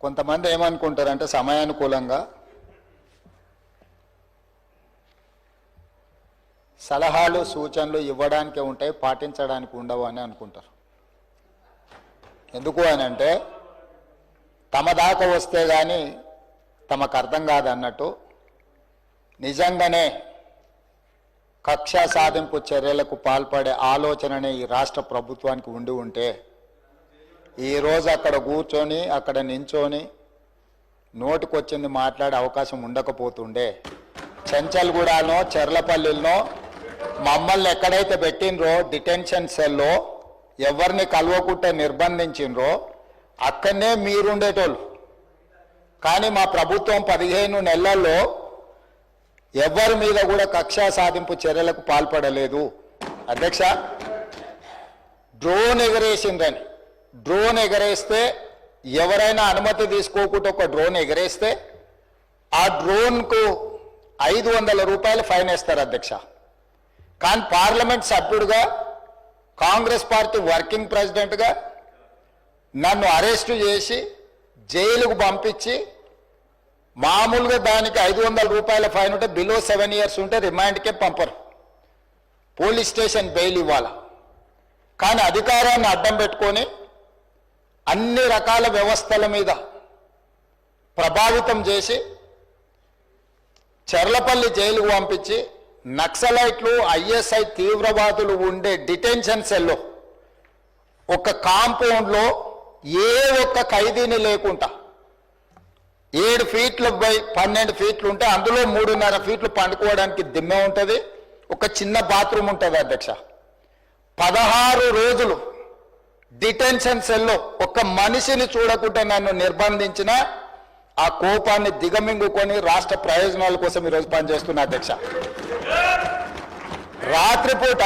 కొంతమంది ఏమనుకుంటారంటే సమయానుకూలంగా సలహాలు సూచనలు ఇవ్వడానికి ఉంటాయి, పాటించడానికి ఉండవు అని అనుకుంటారు. ఎందుకు అని అంటే తమ దాకా వస్తే కానీ తమకు అర్థం కాదన్నట్టు నిజంగానే కక్ష సాధింపు చర్యలకు పాల్పడే ఆలోచననే ఈ రాష్ట్ర ప్రభుత్వానికి ఉండి ఉంటే ఈరోజు అక్కడ కూర్చొని అక్కడ నించొని నోటికొచ్చింది మాట్లాడే అవకాశం ఉండకపోతుండే. చెంచల్గూడనో చెర్లపల్లిలో మమ్మల్ని ఎక్కడైతే పెట్టినరో డిటెన్షన్ సెల్లో ఎవరిని కలవకుంటే నిర్బంధించినరో అక్కడనే మీరుండేటోళ్ళు. కానీ మా ప్రభుత్వం 15 నెలల్లో ఎవరి మీద కూడా కక్షా సాధింపు చర్యలకు పాల్పడలేదు. అధ్యక్ష, డ్రోన్ ఎగరేసిందని, డ్రోన్ ఎగరేస్తే ఎవరైనా అనుమతి తీసుకోకుండా ఒక డ్రోన్ ఎగరేస్తే ఆ డ్రోన్కు 500 రూపాయలు ఫైన్ వేస్తారు అధ్యక్ష. కానీ పార్లమెంట్ సభ్యుడిగా కాంగ్రెస్ పార్టీ వర్కింగ్ ప్రెసిడెంట్గా నన్ను అరెస్టు చేసి జైలుకు పంపించి మామూలుగా దానికి 500 రూపాయల ఫైన్ ఉంటే బిలో 7 years ఉంటే రిమాండ్కే పంపరు, పోలీస్ స్టేషన్ బెయిల్ ఇవ్వాలి. కానీ అధికారాన్ని అడ్డం పెట్టుకొని అన్ని రకాల వ్యవస్థల మీద ప్రభావితం చేసి చెర్లపల్లి జైలుకు పంపించి నక్సలైట్లు ఐఎస్ఐ తీవ్రవాదులు ఉండే డిటెన్షన్ సెల్లో ఒక కాంపౌండ్లో ఏ ఒక్క ఖైదీని లేకుండా 7 ఫీట్లు బై 12 ఫీట్లు ఉంటే అందులో 3.5 ఫీట్లు పండుకోవడానికి దిమ్మె ఉంటుంది, ఒక చిన్న బాత్రూమ్ ఉంటుంది అధ్యక్ష. 16 రోజులు డిటెన్షన్ సెల్లో ఒక్క మనిషిని చూడకుండా నన్ను నిర్బంధించిన ఆ కోపాన్ని దిగమింగుకొని రాష్ట్ర ప్రయోజనాల కోసం ఈరోజు పనిచేస్తున్నా అధ్యక్ష. రాత్రిపూట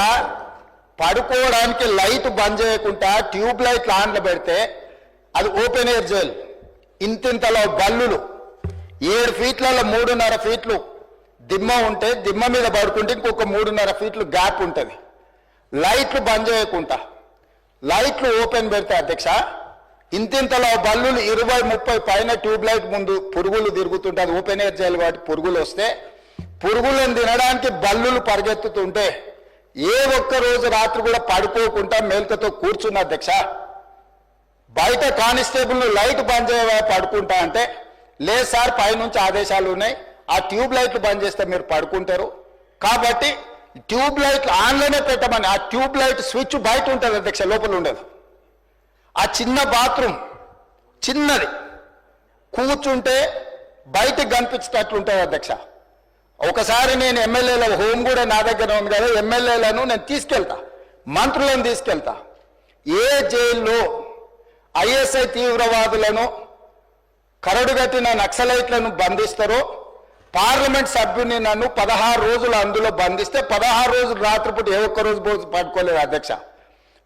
పడుకోవడానికి లైట్ బంద్ చేయకుండా ట్యూబ్ లైట్లు ఆన్లో పెడితే అది ఓపెన్ ఎయిర్ జైలు. ఇంతింతలో బల్లులు 7 ఫీట్లలో 3.5 ఫీట్లు దిమ్మ ఉంటే దిమ్మ మీద పడుకుంటే ఇంకొక 3.5 ఫీట్లు గ్యాప్ ఉంటుంది. లైట్లు బంద్ చేయకుండా లైట్లు ఓపెన్ పెడితే అధ్యక్ష ఇంతింతలో బల్లులు 20-30 పైన ట్యూబ్ లైట్ ముందు పురుగులు తిరుగుతుంటే అది ఓపెన్ ఎయిర్ జైలు కాబట్టి పురుగులు వస్తే పురుగులను తినడానికి బల్లులు పరిగెత్తుతుంటే ఏ ఒక్క రోజు రాత్రి కూడా పడుకోకుండా మేల్కతో కూర్చున్న అధ్యక్ష. బయట కానిస్టేబుల్ లైట్ బంద్ చేయవా పడుకుంటా అంటే లేదు సార్ పైనుంచి ఆదేశాలు ఉన్నాయి, ఆ ట్యూబ్ లైట్లు బంద్ చేస్తే మీరు పడుకుంటారు కాబట్టి ట్యూబ్ లైట్లు ఆన్లోనే పెట్టమని. ఆ ట్యూబ్ లైట్ స్విచ్ బయట ఉంటుంది అధ్యక్ష, లోపల ఉండదు. ఆ చిన్న బాత్రూమ్ చిన్నది కూర్చుంటే బయటకు కనిపించేటట్లు ఉంటుంది అధ్యక్ష. ఒకసారి నేను ఎమ్మెల్యేల హోమ్ కూడా నా దగ్గర ఉంది కదా, ఎమ్మెల్యేలను నేను తీసుకెళ్తా, మంత్రులను తీసుకెళ్తా. ఏ జైల్లో ఐఎస్ఐ తీవ్రవాదులను కరడుగట్టిన నక్సలైట్లను బంధిస్తారో పార్లమెంట్ సభ్యుని నన్ను 16 రోజులు అందులో బంధిస్తే 16 రోజులు రాత్రిపూట ఏ ఒక్క రోజు పడుకోలేదు అధ్యక్ష.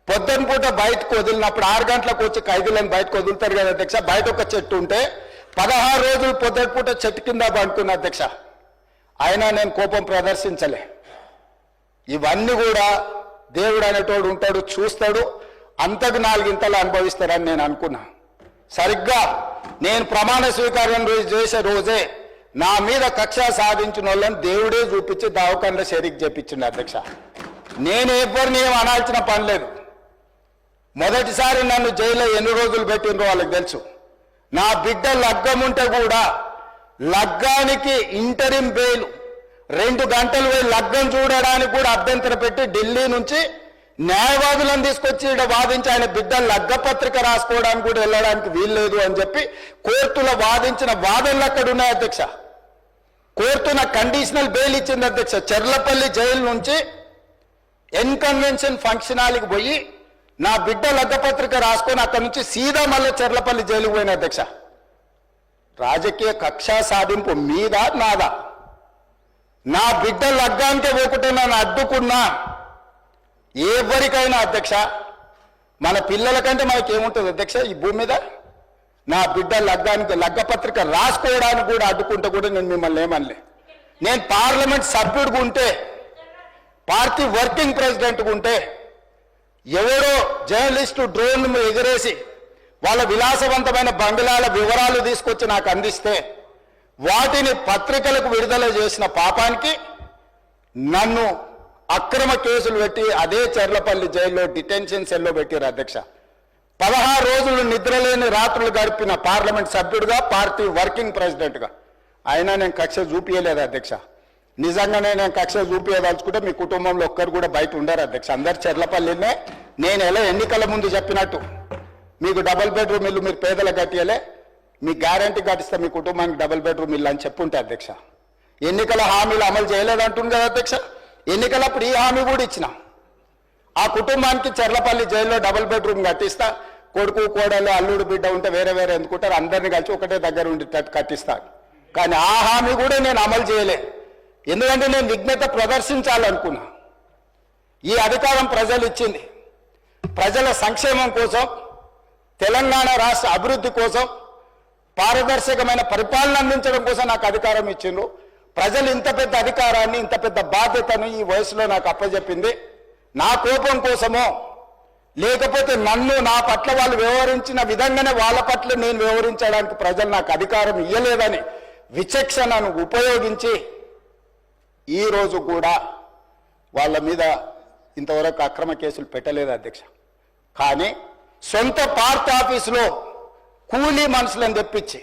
పొద్దున పూట బయటకు వదిలినప్పుడు 6 గంటలకు వచ్చి ఖైదీలను బయటకు వదులుతారు కదా అధ్యక్ష. బయట ఒక చెట్టు ఉంటే 16 రోజులు పొద్దున పూట చెట్టు కింద పడుకున్న అధ్యక్ష. అయినా నేను కోపం ప్రదర్శించలే. ఇవన్నీ కూడా దేవుడు అనేటోడు ఉంటాడు, చూస్తాడు, అంతకు 4 ఇంతలు అనుభవిస్తారని నేను అనుకున్నా. సరిగ్గా నేను ప్రమాణ స్వీకారం చేసే రోజే నా మీద కక్ష సాధించిన వాళ్ళని దేవుడే చూపించి దావకంలో షరీక్ చేపించింది అధ్యక్ష. నేను ఎవరిని ఏం అనాల్సిన పని లేదు. మొదటిసారి నన్ను జైల్లో ఎన్ని రోజులు పెట్టినరో వాళ్ళకి తెలుసు. నా బిడ్డ లగ్గం ఉంటే కూడా లగ్గానికి ఇంటరిం బెయిల్ 2 గంటలు పోయి లగ్గం చూడడానికి కూడా అభ్యంతరం పెట్టి ఢిల్లీ నుంచి న్యాయవాదులను తీసుకొచ్చి ఇక్కడ వాదించి ఆయన బిడ్డ లగ్గపత్రిక రాసుకోవడానికి కూడా వెళ్ళడానికి వీల్లేదు అని చెప్పి కోర్టులో వాదించిన వాదనలు అక్కడ ఉన్నాయి అధ్యక్ష. కోర్టు నాకు కండిషనల్ బెయిల్ ఇచ్చింది అధ్యక్ష. చెర్లపల్లి జైలు నుంచి ఎన్కన్వెన్షన్ ఫంక్షన్ హాల్కి పోయి నా బిడ్డ లగ్గపత్రిక రాసుకొని అక్కడి నుంచి సీదా మళ్ళీ చెర్లపల్లి జైలుకు పోయిన అధ్యక్ష. రాజకీయ కక్షా సాధింపు మీద నాదా? నా బిడ్డ లగ్గానికే పోకుంటే నన్ను అడ్డుకున్నా ఎవరికైనా అధ్యక్ష, మన పిల్లల కంటే మనకేముంటుంది అధ్యక్ష ఈ భూమి మీద? నా బిడ్డ లగ్గానికి లగ్గపత్రిక రాసుకోవడానికి కూడా అడ్డుకుంటే కూడా నేను మిమ్మల్ని ఏమనలే. నేను పార్లమెంట్ సభ్యుడిగా ఉంటే, పార్టీ వర్కింగ్ ప్రెసిడెంట్గా ఉంటే ఎవరో జర్నలిస్టు డ్రోన్ ఎగరేసి వాళ్ళ విలాసవంతమైన బంగ్లాల వివరాలు తీసుకొచ్చి నాకు అందిస్తే వాటిని పత్రికలకు విడుదల చేసిన పాపానికి నన్ను అక్రమ కేసులు పెట్టి అదే చెర్లపల్లి జైల్లో డిటెన్షన్ సెల్లో పెట్టారు అధ్యక్ష. 16 రోజులు నిద్రలేని రాత్రులు గడిపిన పార్లమెంట్ సభ్యుడిగా, పార్టీ వర్కింగ్ ప్రెసిడెంట్గా అయినా నేను కక్ష చూపించలేదు అధ్యక్ష. నిజంగానే నేను కక్ష చూపించదలుచుకుంటే మీ కుటుంబంలో ఒక్కరు కూడా బయట ఉండరు అధ్యక్ష. అందరు చెర్లపల్లినే నేను ఎలా ఎన్నికల ముందు చెప్పినట్టు మీకు డబుల్ బెడ్రూమ్ ఇల్లు మీరు పేదలకు కట్టియలే, మీ గ్యారంటీ కట్టిస్తే మీ కుటుంబానికి డబుల్ బెడ్రూమ్ ఇల్లు అని చెప్పుంటే అధ్యక్ష. ఎన్నికల హామీలు అమలు చేయలేదంటుంది కదా అధ్యక్ష. ఎన్నికలప్పుడు ఈ హామీ కూడా ఇచ్చిన ఆ కుటుంబానికి చెర్లపల్లి జైల్లో డబుల్ బెడ్రూమ్ కట్టిస్తా, కొడుకు కోడలు అల్లుడు బిడ్డ ఉంటే వేరే వేరే ఎందుకుంటారు, అందరినీ కలిసి ఒకటే దగ్గర ఉండేటట్టు కట్టిస్తాను. కానీ ఆ హామీ కూడా నేను అమలు చేయలే. ఎందుకంటే నేను విఘ్నత ప్రదర్శించాలనుకున్నా. ఈ అధికారం ప్రజలు ఇచ్చింది ప్రజల సంక్షేమం కోసం, తెలంగాణ రాష్ట్ర అభివృద్ధి కోసం, పారదర్శకమైన పరిపాలన అందించడం కోసం నాకు అధికారం ఇచ్చిండ్రు. ప్రజలు ఇంత పెద్ద అధికారాన్ని, ఇంత పెద్ద బాధ్యతను ఈ వయసులో నాకు అప్పచెప్పింది నా కోపం కోసమో, లేకపోతే నన్ను నా పట్ల వాళ్ళు వ్యవహరించిన విధంగానే వాళ్ళ పట్ల నేను వ్యవహరించడానికి ప్రజలు నాకు అధికారం ఇవ్వలేదని విచక్షణను ఉపయోగించి ఈరోజు కూడా వాళ్ళ మీద ఇంతవరకు అక్రమ కేసులు పెట్టలేదు అధ్యక్ష. కానీ సొంత పార్టీ ఆఫీసులో కూలీ మనుషులను తెప్పించి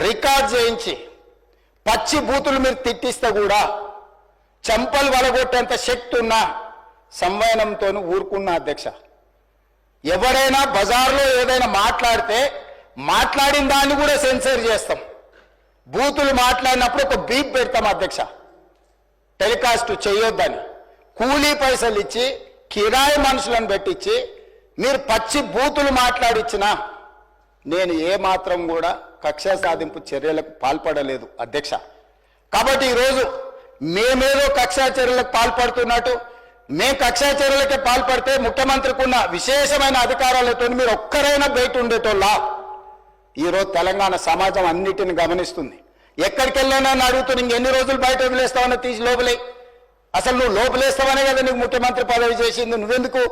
రికార్డ్ చేయించి పచ్చి బూతులు మీరు తిట్టిస్తే కూడా చంపలు వలగొట్టేంత శక్తి ఉన్న సంవయనంతో ఊరుకున్న అధ్యక్ష. ఎవరైనా బజార్లో ఏదైనా మాట్లాడితే మాట్లాడిన దాన్ని కూడా సెన్సర్ చేస్తాం. బూతులు మాట్లాడినప్పుడు ఒక బీప్ పెడతాం అధ్యక్ష, టెలికాస్ట్ చేయొద్దని. కూలీ పైసలు ఇచ్చి కిరాయి మనుషులను పెట్టించి మీరు పచ్చి బూతులు మాట్లాడిచ్చినా నేను ఏమాత్రం కూడా కక్ష సాధింపు చర్యలకు పాల్పడలేదు అధ్యక్ష. కాబట్టి ఈరోజు మేమేదో కక్షా చర్యలకు పాల్పడుతున్నట్టు, మేము కక్షా చర్యలకే పాల్పడితే ముఖ్యమంత్రికి ఉన్న విశేషమైన అధికారాలతో మీరు ఒక్కరైనా బయట ఉండేటోళ్ళ. ఈరోజు తెలంగాణ సమాజం అన్నిటిని గమనిస్తుంది. ఎక్కడికి వెళ్ళానని అడుగుతూ ఇంకెన్ని రోజులు బయట వదిలేస్తావని తీసి లోపలే. అసలు నువ్వు లోపలేస్తావనే కదా నీకు ముఖ్యమంత్రి పదవి చేసింది, నువ్వెందుకు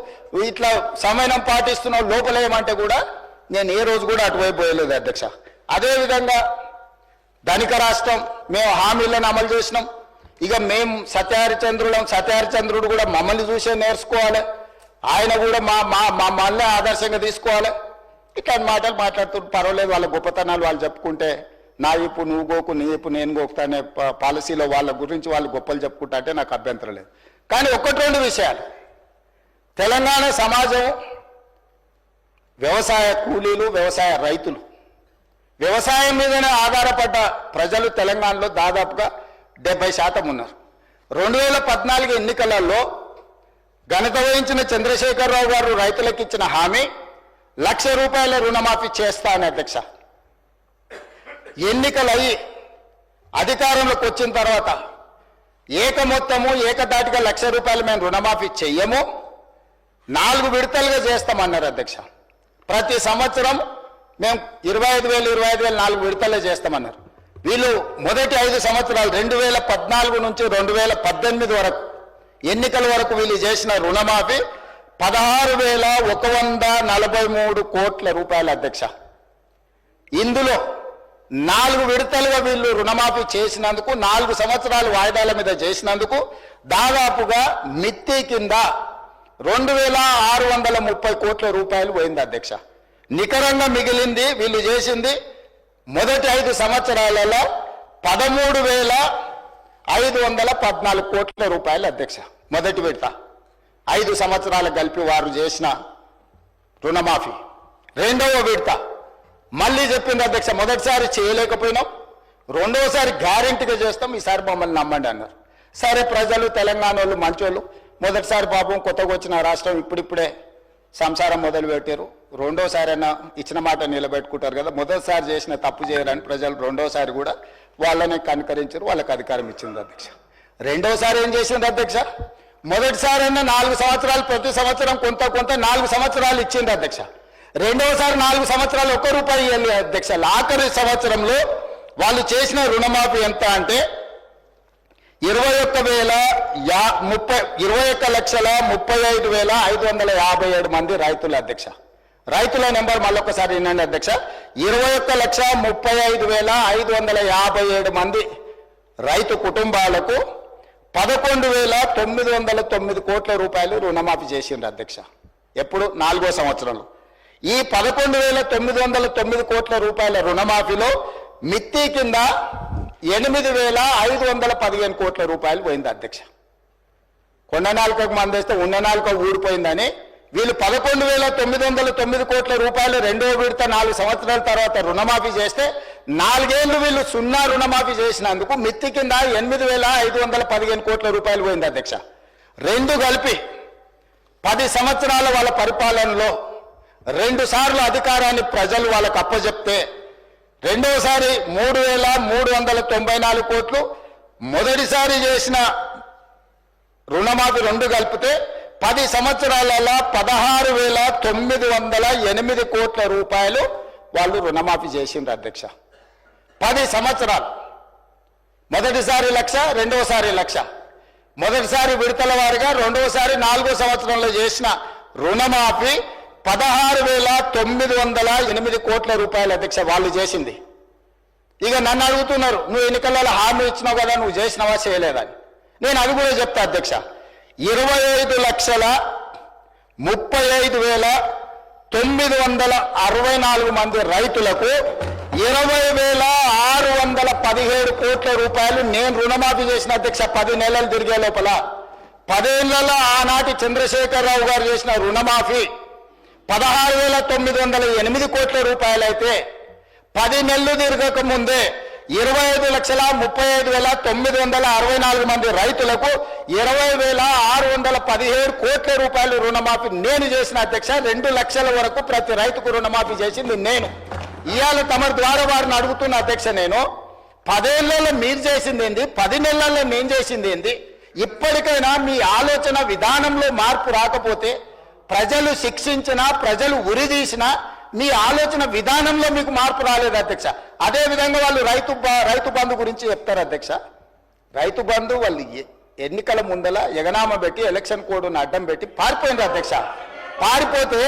ఇట్లా సమయం పాటిస్తున్నావు లోపలేయమంటే కూడా నేను ఏ రోజు కూడా అటువైపు పోయలేదు అధ్యక్ష. అదేవిధంగా ధనిక రాష్ట్రం, మేము హామీలను అమలు చేసినాం. ఇక మేము సత్యహరిచంద్రుడు కూడా మమ్మల్ని చూసే నేర్చుకోవాలి, ఆయన కూడా మమ్మల్ని ఆదర్శంగా తీసుకోవాలి. ఇట్లాంటి మాటలు మాట్లాడుతుంటే పర్వాలేదు, వాళ్ళ గొప్పతనాలు వాళ్ళు చెప్పుకుంటే నా ఇప్పు నువ్వు గోకు, నీ ఇప్పు నేను గోకుతా అనే పాలసీలో వాళ్ళ గురించి వాళ్ళు గొప్పలు చెప్పుకుంటా అంటే నాకు అభ్యంతరం లేదు. కానీ ఒకటి రెండు విషయాలు, తెలంగాణ సమాజం వ్యవసాయ కూలీలు, వ్యవసాయ రైతులు, వ్యవసాయం మీదనే ఆధారపడ్డ ప్రజలు తెలంగాణలో దాదాపుగా 70% ఉన్నారు. 2014 ఎన్నికలలో ఘనత వహించిన చంద్రశేఖరరావు గారు రైతులకు ఇచ్చిన హామీ ₹1,00,000 రుణమాఫీ చేస్తా అని అధ్యక్ష. ఎన్నికలయ్యి అధికారంలోకి వచ్చిన తర్వాత ఏకమొత్తము ఏకదాటిగా ₹1,00,000 మేము రుణమాఫీ చెయ్యము, 4 విడతలుగా చేస్తామన్నారు అధ్యక్ష. ప్రతి సంవత్సరం మేము 25,000 4 విడతలే చేస్తామన్నారు. వీళ్ళు మొదటి 5 సంవత్సరాలు 2014 నుంచి 2018 వరకు ఎన్నికల వరకు వీళ్ళు చేసిన రుణమాఫీ ₹16,143 కోట్ల అధ్యక్ష. ఇందులో 4 విడతలుగా వీళ్ళు రుణమాఫీ చేసినందుకు, 4 సంవత్సరాలు వాయిదాల మీద చేసినందుకు దాదాపుగా మిత్తి కింద ₹2,630 కోట్ల పోయింది అధ్యక్ష. నికరంగా మిగిలింది వీళ్ళు చేసింది మొదటి 5 సంవత్సరాలలో ₹13,514 కోట్ల అధ్యక్ష. మొదటి విడత 5 సంవత్సరాలు కలిపి వారు చేసిన రుణమాఫీ. రెండవ విడత మళ్ళీ చెప్పింది అధ్యక్ష, మొదటిసారి చేయలేకపోయినాం, రెండవసారి గ్యారెంటీగా చేస్తాం, ఈసారి మమ్మల్ని నమ్మండి అన్నారు. సరే, ప్రజలు తెలంగాణ వాళ్ళు మంచోళ్ళు, మొదటిసారి పాపం కొత్తగా వచ్చిన రాష్ట్రం ఇప్పుడిప్పుడే సంసారం మొదలు పెట్టారు, రెండోసారి అయినా ఇచ్చిన మాట నిలబెట్టుకుంటారు కదా, మొదటిసారి చేసిన తప్పు చేయరని ప్రజలు రెండోసారి కూడా వాళ్ళని కనుకరించారు, వాళ్ళకి అధికారం ఇచ్చింది అధ్యక్ష. రెండోసారి ఏం చేసింది అధ్యక్ష, మొదటిసారి అయినా 4 సంవత్సరాలు ప్రతి సంవత్సరం కొంత 4 సంవత్సరాలు ఇచ్చింది అధ్యక్ష. రెండవసారి 4 సంవత్సరాలు ₹1 ఇవ్వాలి అధ్యక్ష. ఆఖరి సంవత్సరంలో వాళ్ళు చేసిన రుణమాఫీ ఎంత అంటే 21,35,557 మంది రైతులు అధ్యక్ష. రైతుల నెంబర్ మళ్ళొకసారి వినండి అధ్యక్ష. 21,35,557 మంది రైతు కుటుంబాలకు 11,909 కోట్ల రూపాయలు రుణమాఫీ చేసిండ్రు అధ్యక్ష. ఎప్పుడు 4వ సంవత్సరంలో. ఈ 11,909 కోట్ల రూపాయల రుణమాఫీలో మిత్తి కింద 8,515 కోట్ల రూపాయలు పోయింది అధ్యక్ష. కొండ నాలుకకు మందేస్తే ఉన్న నాలుక ఊడిపోయిందని వీళ్ళు 11,909 కోట్ల రూపాయలు రెండో విడత 4 సంవత్సరాల తర్వాత రుణమాఫీ చేస్తే 4 ఏళ్లు వీళ్ళు 0 రుణమాఫీ చేసినందుకు మిత్తి కింద 8,515 కోట్ల రూపాయలు పోయింది అధ్యక్ష. రెండు కలిపి 10 సంవత్సరాల వాళ్ళ పరిపాలనలో 2 సార్లు అధికారాన్ని ప్రజలు వాళ్ళకు అప్పచెప్తే రెండోసారి 3,394 కోట్లు, మొదటిసారి చేసిన రుణమాఫీ 2 కలిపితే 10 సంవత్సరాలలో 16,908 కోట్ల రూపాయలు వాళ్ళు రుణమాఫీ చేసిండ్రు అధ్యక్ష. 10 సంవత్సరాలు. మొదటిసారి 1,00,000, రెండోసారి 1,00,000. మొదటిసారి విడతల వారిగా, రెండోసారి 4వ సంవత్సరంలో చేసిన రుణమాఫీ 16,908 కోట్ల రూపాయలు అధ్యక్ష వాళ్ళు చేసింది. ఇక నన్ను అడుగుతున్నారు, నువ్వు ఎన్నికలలో హామీ ఇచ్చినావు కదా, నువ్వు చేసినావా చేయలేదని. నేను అది కూడా చెప్తా అధ్యక్ష. 25,35,964 మంది రైతులకు 20,617 కోట్ల రూపాయలు నేను రుణమాఫీ చేసిన అధ్యక్ష. 10 నెలలు తిరిగే లోపల 10 ఏళ్లలో ఆనాటి చంద్రశేఖరరావు గారు చేసిన రుణమాఫీ 16,908 కోట్ల రూపాయలు అయితే 10 నెలలు తిరగక ముందే 25,35,964 మంది రైతులకు 20,617 కోట్ల రూపాయలు రుణమాఫీ నేను చేసిన అధ్యక్ష. 2 లక్షల వరకు ప్రతి రైతుకు రుణమాఫీ చేసింది నేను. ఇవాళ తమ ద్వారా వారిని అడుగుతున్న అధ్యక్ష, నేను 10 ఏళ్లలో మీరు చేసింది ఏంది, 10 నెలల్లో నేను చేసింది ఏంది? ఇప్పటికైనా మీ ఆలోచన విధానంలో మార్పు రాకపోతే, ప్రజలు శిక్షించినా ప్రజలు ఉరిదీసినా మీ ఆలోచన విధానంలో మీకు మార్పు రాలేదు అధ్యక్ష. అదే విధంగా వాళ్ళు రైతు బంధు గురించి చెప్తారు అధ్యక్ష. రైతు బంధు వాళ్ళు ఎన్నికల ముందల ఎగనామ పెట్టి ఎలక్షన్ కోడ్ను అడ్డం పెట్టి పారిపోయింది అధ్యక్ష. పారిపోతే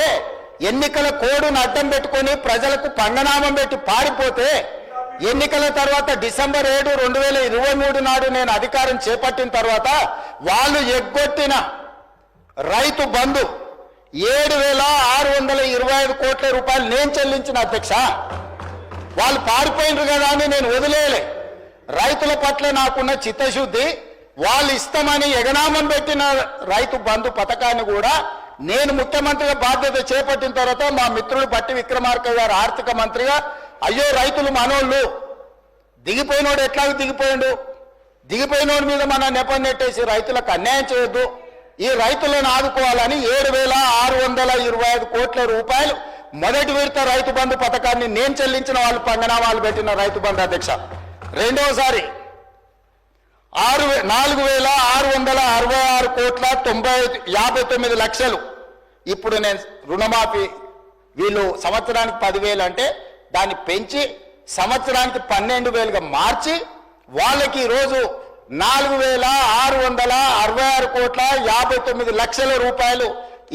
ఎన్నికల కోడ్ను అడ్డం పెట్టుకొని ప్రజలకు పంగనామం పెట్టి పారిపోతే ఎన్నికల తర్వాత డిసెంబర్ 7, 2023 నాడు నేను అధికారం చేపట్టిన తర్వాత వాళ్ళు ఎగ్గొట్టిన రైతు బంధు 7,625 కోట్ల రూపాయలు నేను చెల్లించిన అధ్యక్ష. వాళ్ళు పారిపోయినారు కదా అని నేను వదిలేయలే. రైతుల పట్ల నాకున్న చిత్తశుద్ధి, వాళ్ళు ఇస్తామని ఎగనామం పెట్టిన రైతు బంధు పథకాన్ని కూడా నేను ముఖ్యమంత్రిగా బాధ్యత చేపట్టిన తర్వాత మా మిత్రుడు బట్టి విక్రమార్క గారు ఆర్థిక మంత్రిగా, అయ్యో రైతులు మనోళ్ళు, దిగిపోయినోడు ఎట్లాగో దిగిపోయినోడి మీద మన నెపం నెట్టేసి రైతులకు అన్యాయం చేయొద్దు, ఈ రైతులను ఆదుకోవాలని 7,625 కోట్ల రూపాయలు మొదటి విడత రైతు బంధు పథకాన్ని నేను చెల్లించిన వాళ్ళు పంగనామాలు పెట్టిన రైతు బంధు అధ్యక్ష. రెండోసారి 4,666 కోట్ల 59 లక్షలు ఇప్పుడు నేను రుణమాఫీ, వీళ్ళు సంవత్సరానికి 10,000 అంటే దాన్ని పెంచి సంవత్సరానికి 12,000గా మార్చి వాళ్ళకి ఈరోజు 4,666 కోట్ల 59 లక్షల రూపాయలు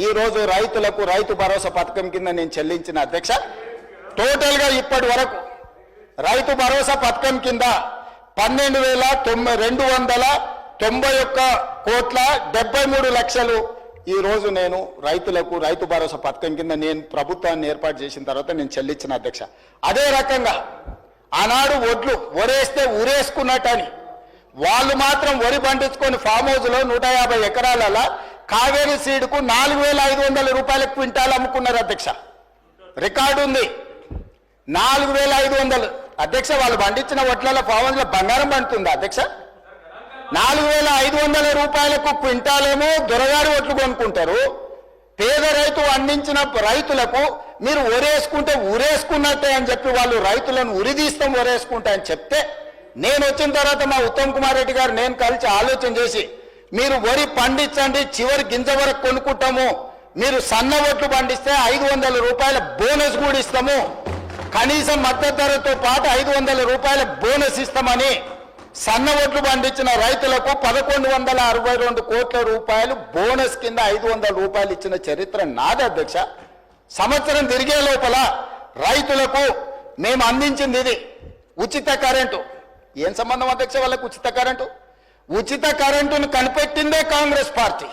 ఈ రోజు రైతులకు రైతు భరోసా పథకం కింద నేను చెల్లించిన అధ్యక్ష. టోటల్గా ఇప్పటి వరకు రైతు భరోసా పథకం కింద 12,291 కోట్ల 73 లక్షలు ఈ రోజు నేను రైతులకు రైతు భరోసా పథకం కింద నేను ప్రభుత్వాన్ని ఏర్పాటు చేసిన తర్వాత నేను చెల్లించిన అధ్యక్ష. అదే రకంగా ఆనాడు వరేస్తే ఊరేసుకున్నట్టని వాళ్ళు మాత్రం వరి పండించుకొని ఫామ్ హౌస్లో 150 ఎకరాల కావేరీ సీడ్కు 4,500 రూపాయల క్వింటాల్ అమ్ముకున్నారు అధ్యక్ష. రికార్డు ఉంది. 4,500 అధ్యక్ష. వాళ్ళు పండించిన వడ్ల ఫామ్ హౌస్లో బంగారం పండుతుంది అధ్యక్ష. 4,500 రూపాయలకు క్వింటాలేమో దొరగారి ఒట్లు కొనుక్కుంటారు. పేద రైతు అందించిన రైతులకు మీరు ఒరేసుకుంటే ఊరేసుకున్నట్టే అని చెప్పి వాళ్ళు రైతులను ఉరిదీస్తాం ఒరేసుకుంటా అని చెప్తే, నేను వచ్చిన తర్వాత మా ఉత్తమ్ కుమార్ రెడ్డి గారు నేను కలిసి ఆలోచన చేసి, మీరు వరి పండించండి, చివరి గింజ వరకు కొనుక్కుంటాము, మీరు సన్న ఒట్లు పండిస్తే 500 రూపాయల బోనస్ కూడా ఇస్తాము, కనీసం మద్దతు ధరతో పాటు 500 రూపాయల బోనస్ ఇస్తామని సన్న ఒట్లు పండించిన రైతులకు 1,162 కోట్ల రూపాయలు బోనస్ కింద 500 రూపాయలు ఇచ్చిన చరిత్ర నాది అధ్యక్ష. సంవత్సరం తిరిగే లోపల రైతులకు మేము అందించింది ఇది ఉచిత కరెంటు. ఏం సంబంధం అధ్యక్ష వాళ్ళకు ఉచిత కరెంటు? ఉచిత కరెంటును కనిపెట్టిందే కాంగ్రెస్ పార్టీ.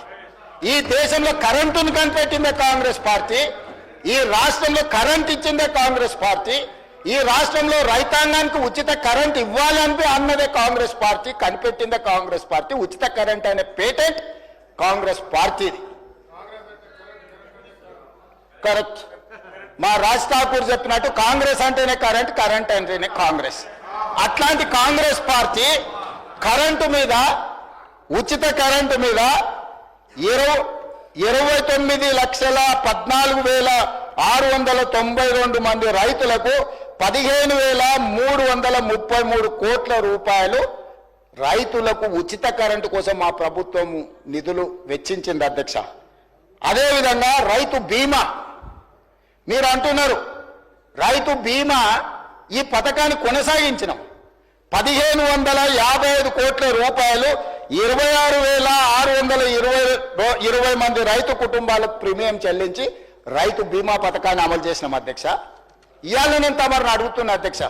ఈ దేశంలో కరెంటును కనిపెట్టిందే కాంగ్రెస్ పార్టీ. ఈ రాష్ట్రంలో కరెంట్ ఇచ్చిందే కాంగ్రెస్ పార్టీ. ఈ రాష్ట్రంలో రైతాంగానికి ఉచిత కరెంట్ ఇవ్వాలని అన్నదే కాంగ్రెస్ పార్టీ, కనిపెట్టిందే కాంగ్రెస్ పార్టీ. ఉచిత కరెంట్ అనే పేటెంట్ కాంగ్రెస్ పార్టీది. కరెక్ట్. మా రాజ్ ఠాకూర్ చెప్పినట్టు కాంగ్రెస్ అంటేనే కరెంట్, కరెంట్ అంటేనే కాంగ్రెస్. అట్లాంటి కాంగ్రెస్ పార్టీ కరెంటు మీద, ఉచిత కరెంటు మీద 29,14,692 మంది రైతులకు 15,333 కోట్ల రూపాయలు రైతులకు ఉచిత కరెంటు కోసం మా ప్రభుత్వం నిధులు వెచ్చించింది అధ్యక్ష. అదేవిధంగా రైతు బీమా, మీరు అంటున్నారు రైతు బీమా ఈ పథకాన్ని కొనసాగించినాం. 1,555 కోట్ల రూపాయలు 26,620 మంది రైతు కుటుంబాలకు ప్రీమియం చెల్లించి రైతు బీమా పథకాన్ని అమలు చేసినాం అధ్యక్ష. ఇవాళ నేను తమరిని అడుగుతున్నా అధ్యక్ష,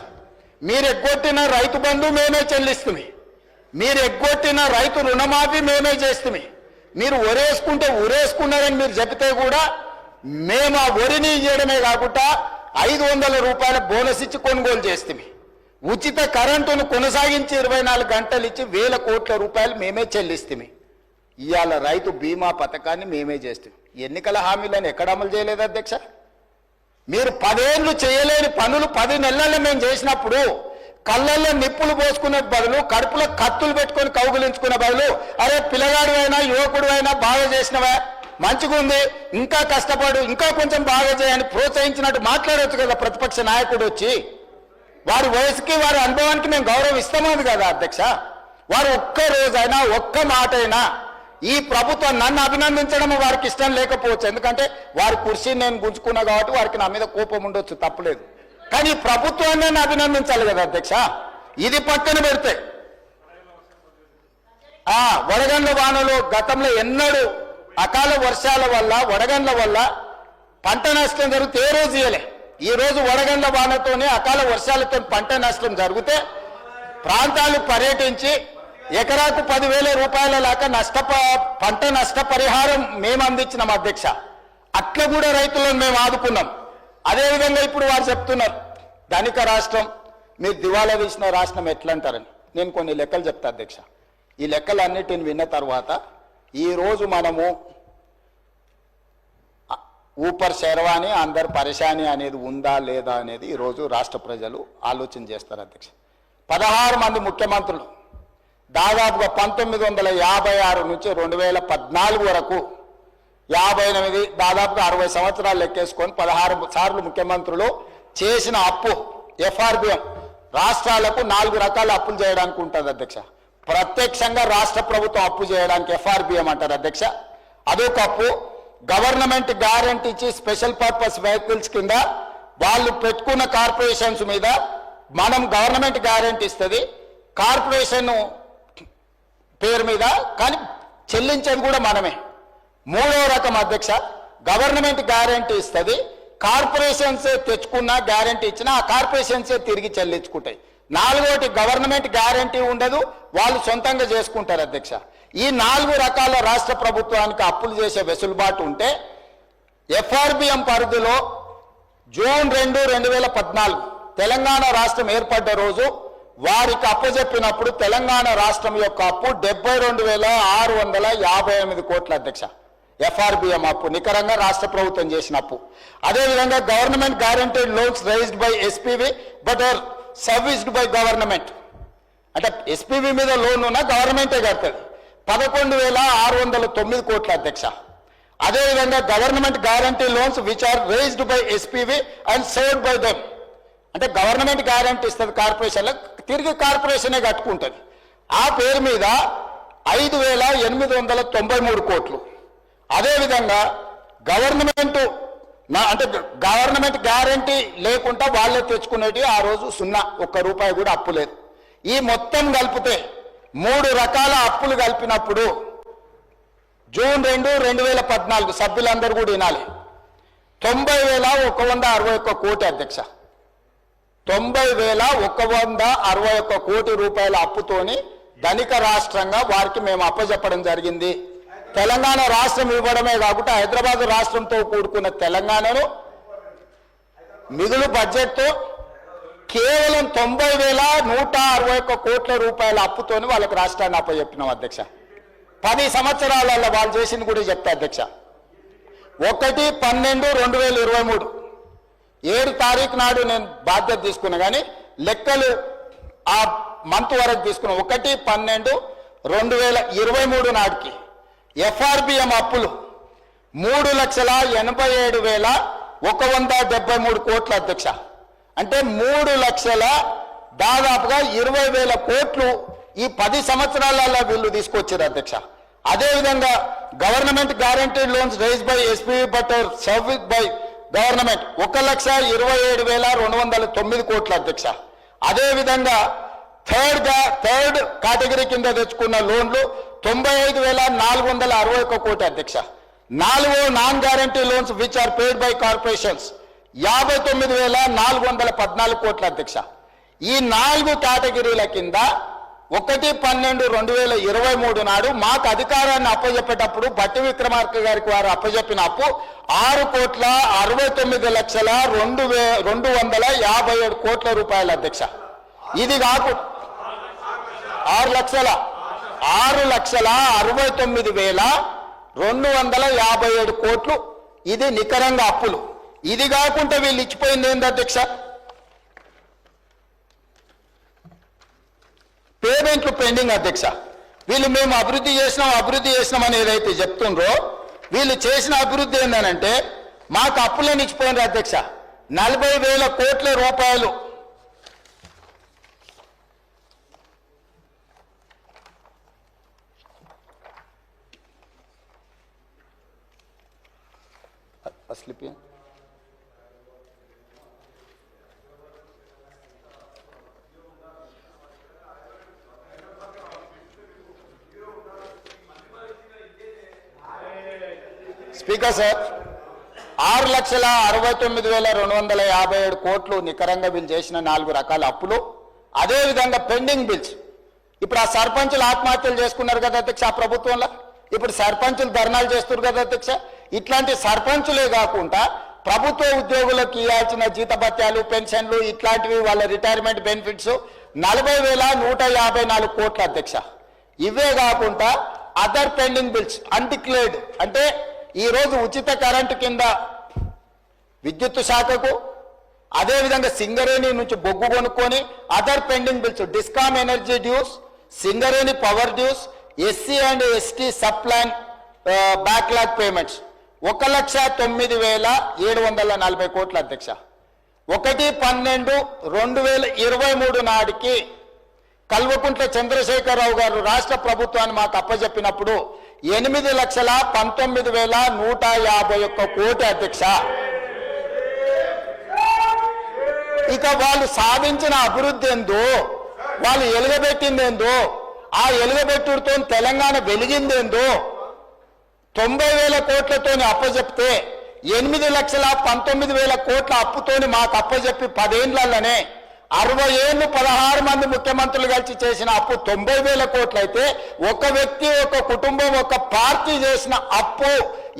మీరు ఎగ్గొట్టిన రైతు బంధు మేమే చెల్లిస్తుంది, మీరు ఎగ్గొట్టిన రైతు రుణమాఫీ మేమే చేస్తుంది, మీరు ఒరేసుకుంటే ఉరేసుకున్నారని మీరు చెబితే కూడా మేము ఆ ఒరిని ఇవ్వడమే కాకుండా 500 రూపాయల బోనస్ ఇచ్చి కొనుగోలు చేస్తుంది. ఉచిత కరెంటును కొనసాగించి 24 గంటలు ఇచ్చి 1,000 కోట్ల రూపాయలు మేమే చెల్లిస్తుంది. ఇవాళ రైతు బీమా పథకాన్ని మేమే చేస్తాం. ఎన్నికల హామీలను ఎక్కడ అమలు చేయలేదు అధ్యక్ష? మీరు 10 ఏళ్ళు చేయలేని పనులు 10 నెలల్లో మేము చేసినప్పుడు కళ్ళల్లో నిప్పులు పోసుకునే బదులు, కడుపులో కత్తులు పెట్టుకొని కౌగులించుకునే బదులు, అరే పిల్లగాడు అయినా యువకుడు అయినా బాగా చేసినవా, మంచిగా ఉంది, ఇంకా కష్టపడు, ఇంకా కొంచెం బాగా చేయని ప్రోత్సహించినట్టు మాట్లాడవచ్చు కదా ప్రతిపక్ష నాయకుడు వచ్చి. వారి వయసుకి వారి అనుభవానికి మేము గౌరవం ఇస్తామని కదా అధ్యక్ష. వారు ఒక్క రోజైనా ఒక్క మాట అయినా ఈ ప్రభుత్వం నన్ను అభినందించడం వారికి ఇష్టం లేకపోవచ్చు, ఎందుకంటే వారి కుర్చీని నేను గుంజుకున్నా కాబట్టి వారికి నా మీద కోపం ఉండొచ్చు, తప్పలేదు. కానీ ప్రభుత్వాన్ని నన్ను అభినందించాలి కదా అధ్యక్ష. ఇది పక్కన పెడితే వడగండ్ల వానలు గతంలో ఎన్నడూ అకాల వర్షాల వల్ల, వడగండ్ల వల్ల పంట నష్టం జరిగితే ఏ రోజు ఇయ్యలే. ఈ రోజు వడగండ్ల వానతోనే అకాల వర్షాలతో పంట నష్టం జరిగితే ప్రాంతాలు పర్యటించి ఎకరాకు 10,000 రూపాయల లాగా పంట నష్ట పరిహారం మేము అందించినాం అధ్యక్ష. అట్లా కూడా రైతులను మేము ఆదుకున్నాం. అదేవిధంగా ఇప్పుడు వారు చెప్తున్నారు ధనిక రాష్ట్రం, మీరు దివాలా తీసిన రాష్ట్రం ఎట్లా అంటారని. నేను కొన్ని లెక్కలు చెప్తా అధ్యక్ష. ఈ లెక్కలన్నిటిని విన్న తర్వాత ఈరోజు మనము ఊపర్ శర్వాణి అందరు పరేషాని అనేది ఉందా లేదా అనేది ఈరోజు రాష్ట్ర ప్రజలు ఆలోచన చేస్తారు అధ్యక్ష. 16 మంది ముఖ్యమంత్రులు దాదాపుగా 1956 నుంచి 2014 వరకు 58, దాదాపుగా 60 సంవత్సరాలు లెక్కేసుకొని 16 సార్లు ముఖ్యమంత్రులు చేసిన అప్పు ఎఫ్ఆర్బిఎం రాష్ట్రాలకు 4 రకాల అప్పులు చేయడానికి ఉంటుంది అధ్యక్ష. ప్రత్యక్షంగా రాష్ట్ర ప్రభుత్వం అప్పు చేయడానికి ఎఫ్ఆర్బిఎం అంటారు అధ్యక్ష. అదొక అప్పు. గవర్నమెంట్ గ్యారంటీ ఇచ్చి స్పెషల్ పర్పస్ వెహికల్స్ కింద వాళ్ళు పెట్టుకున్న కార్పొరేషన్స్ మీద మనం గవర్నమెంట్ గ్యారంటీ ఇస్తుంది, కార్పొరేషన్ పేరు మీద, కానీ చెల్లించేది కూడా మనమే. 3వ రకం అధ్యక్ష, గవర్నమెంట్ గ్యారంటీ ఇస్తుంది, కార్పొరేషన్స్ తెచ్చుకున్న గ్యారంటీ ఇచ్చినా ఆ కార్పొరేషన్సే తిరిగి చెల్లించుకుంటాయి. 4వది గవర్నమెంట్ గ్యారంటీ ఉండదు, వాళ్ళు సొంతంగా చేసుకుంటారు అధ్యక్ష. ఈ 4 రకాల రాష్ట్ర ప్రభుత్వానికి అప్పులు చేసే వెసులుబాటు ఉంటే ఎఫ్ఆర్బిఎం పరిధిలో జూన్ 2, 2014 తెలంగాణ రాష్ట్రం ఏర్పడ్డ రోజు వారికి అప్పచెప్పినప్పుడు తెలంగాణ రాష్ట్రం యొక్క అప్పు 72,658 కోట్ల అధ్యక్ష. ఎఫ్ఆర్బిఎం అప్పు నికరంగా రాష్ట్ర ప్రభుత్వం చేసిన అప్పు. అదేవిధంగా government guaranteed loans raised by SPV but are serviced by government, అంటే ఎస్పీవి మీద లోన్ ఉన్న గవర్నమెంటే కడుతుంది, 11,609 కోట్ల అధ్యక్ష. అదేవిధంగా government guarantee loans which are raised by SPV and served by them, అంటే గవర్నమెంట్ గ్యారంటీ ఇస్తుంది కార్పొరేషన్లకు, తిరిగి కార్పొరేషనే కట్టుకుంటుంది. ఆ పేరు మీద 5,893 కోట్లు. అదేవిధంగా గవర్నమెంట్ అంటే గవర్నమెంట్ గ్యారంటీ లేకుండా వాళ్ళే తెచ్చుకునేవి ఆ రోజు 0, 1 రూపాయి కూడా అప్పు లేదు. ఈ మొత్తం కలిపితే 3 రకాల అప్పులు కలిపినప్పుడు జూన్ 2, 2014 సభ్యులందరూ కూడా వినాలి, 90,161 కోటి అధ్యక్ష. 90,161 కోటి రూపాయల అప్పుతోని ధనిక రాష్ట్రంగా వారికి మేము అప్పజెప్పడం జరిగింది. తెలంగాణ రాష్ట్రం ఇవ్వడమే కాకుండా హైదరాబాద్ రాష్ట్రంతో కూడుకున్న తెలంగాణను మిగులు బడ్జెట్తో కేవలం 90,161 కోట్ల రూపాయల అప్పుతోని వాళ్ళకి రాష్ట్రాన్ని అప్పచెప్పినాం అధ్యక్ష. 10 సంవత్సరాలలో వాళ్ళు చేసింది కూడా చెప్తా అధ్యక్ష. 1/12/2023 7 తారీఖు నాడు నేను బాధ్యత తీసుకున్నా, కానీ లెక్కలు ఆ మంత్ వరకు తీసుకున్నాం. 1/12/2023 నాటికి FRBM అప్పులు 3,87,173 కోట్ల అధ్యక్ష. అంటే 3 లక్షల దాదాపుగా 20,000 కోట్లు ఈ 10 సంవత్సరాలలో వీళ్ళు తీసుకొచ్చారు అధ్యక్ష. అదేవిధంగా government guaranteed loans raise by SPV but service by government 1,27,209 కోట్ల అధ్యక్ష. అదేవిధంగా థర్డ్ కేటగిరీ కింద తెచ్చుకున్న లోన్లు 95,461 కోటి అధ్యక్ష. 4 non guarantee loans which are paid by corporations 59,414 కోట్ల అధ్యక్ష. ఈ 4 కేటగిరీల కింద 1/12/2023 నాడు మాకు అధికారాన్ని అప్పజెప్పేటప్పుడు బట్టి విక్రమార్క గారికి వారు అప్పజెప్పిన అప్పు 6,69,257 కోట్ల రూపాయల అధ్యక్ష. ఇది కాకు 6,69,257 కోట్లు ఇది నికరంగా అప్పులు. ఇది కాకుండా వీళ్ళు ఇచ్చిపోయింది ఏంది అధ్యక్ష? పేమెంట్లు పెండింగ్ అధ్యక్ష. వీళ్ళు మేము అభివృద్ధి చేసినామని ఏదైతే చెప్తుండ్రో వీళ్ళు చేసిన అభివృద్ధి ఏందనంటే మాకు అప్పులను ఇచ్చిపోయినారు అధ్యక్ష. 40,000 కోట్ల రూపాయలు అసలు స్పీకర్ సార్ 6,69,257 కోట్లు నికరంగా వీళ్ళు చేసిన 4 రకాల అప్పులు. అదేవిధంగా పెండింగ్ బిల్స్. ఇప్పుడు ఆ సర్పంచులు ఆత్మహత్యలు చేసుకున్నారు కదా అధ్యక్ష ఆ ప్రభుత్వంలో. ఇప్పుడు సర్పంచులు ధర్నాలు చేస్తున్నారు కదా అధ్యక్ష. ఇట్లాంటి సర్పంచులే కాకుండా ప్రభుత్వ ఉద్యోగులకు ఇవ్వాల్సిన జీతభత్యాలు పెన్షన్లు ఇట్లాంటివి వాళ్ళ రిటైర్మెంట్ బెనిఫిట్స్ 40,154 కోట్ల అధ్యక్ష. ఇవే కాకుండా అదర్ పెండింగ్ బిల్స్ అన్డిక్లేర్డ్ అంటే ఈరోజు ఉచిత కరెంటు కింద విద్యుత్ శాఖకు అదేవిధంగా సింగరేణి నుంచి బొగ్గు కొనుక్కొని other pending bills discom energy dues Singareni power dues SC and ST సప్లైన్ బ్యాక్లాగ్ పేమెంట్స్ 1,09,740 కోట్ల అధ్యక్ష. 1/12/2023 నాటికి కల్వకుంట్ల చంద్రశేఖరరావు గారు రాష్ట్ర ప్రభుత్వాన్ని మాకు అప్పచెప్పినప్పుడు 8,19,151 కోటి అధ్యక్ష. ఇక వాళ్ళు సాధించిన అభివృద్ధి ఏందో వాళ్ళు ఎలుగబెట్టిందేందో ఆ ఎలుగబెట్టుతో తెలంగాణ వెలిగిందేందో 90,000 కోట్లతోని అప్పచెప్తే 8,19,000 కోట్ల అప్పుతోని మాకు అప్పచెప్పి 10 ఏళ్లలోనే 60 ఏళ్ళు 16 మంది ముఖ్యమంత్రులు కలిసి చేసిన అప్పు 90,000 కోట్లు అయితే ఒక వ్యక్తి ఒక కుటుంబం ఒక పార్టీ చేసిన అప్పు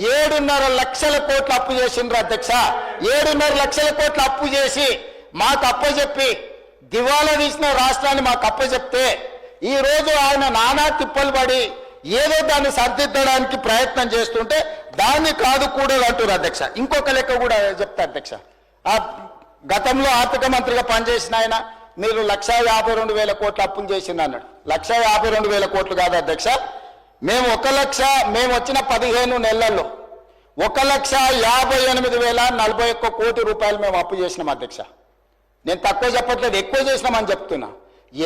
7.5 లక్షల కోట్ల అప్పు చేసిండ్రు అధ్యక్ష. 7.5 లక్షల కోట్ల అప్పు చేసి మాకు అప్పచెప్పి దివాలా తీసిన రాష్ట్రాన్ని మాకు అప్పచెప్తే ఈ రోజు ఆయన నానా తిప్పలు పడి ఏదో దాన్ని సరిదిద్దడానికి ప్రయత్నం చేస్తుంటే దాన్ని కాదు కూడా అంటారు అధ్యక్ష. ఇంకొక లెక్క కూడా చెప్తా అధ్యక్ష. గతంలో ఆర్థిక మంత్రిగా పనిచేసిన ఆయన మీరు 1,52,000 కోట్ల అప్పులు చేసింది అన్నాడు. 1,52,000 కోట్లు కాదు అధ్యక్ష. మేము మేము వచ్చిన 15 నెలల్లో 1,58,041 కోటి రూపాయలు మేము అప్పు చేసినాం అధ్యక్ష. నేను తక్కువ చెప్పట్లేదు, ఎక్కువ చేసినామని చెప్తున్నా.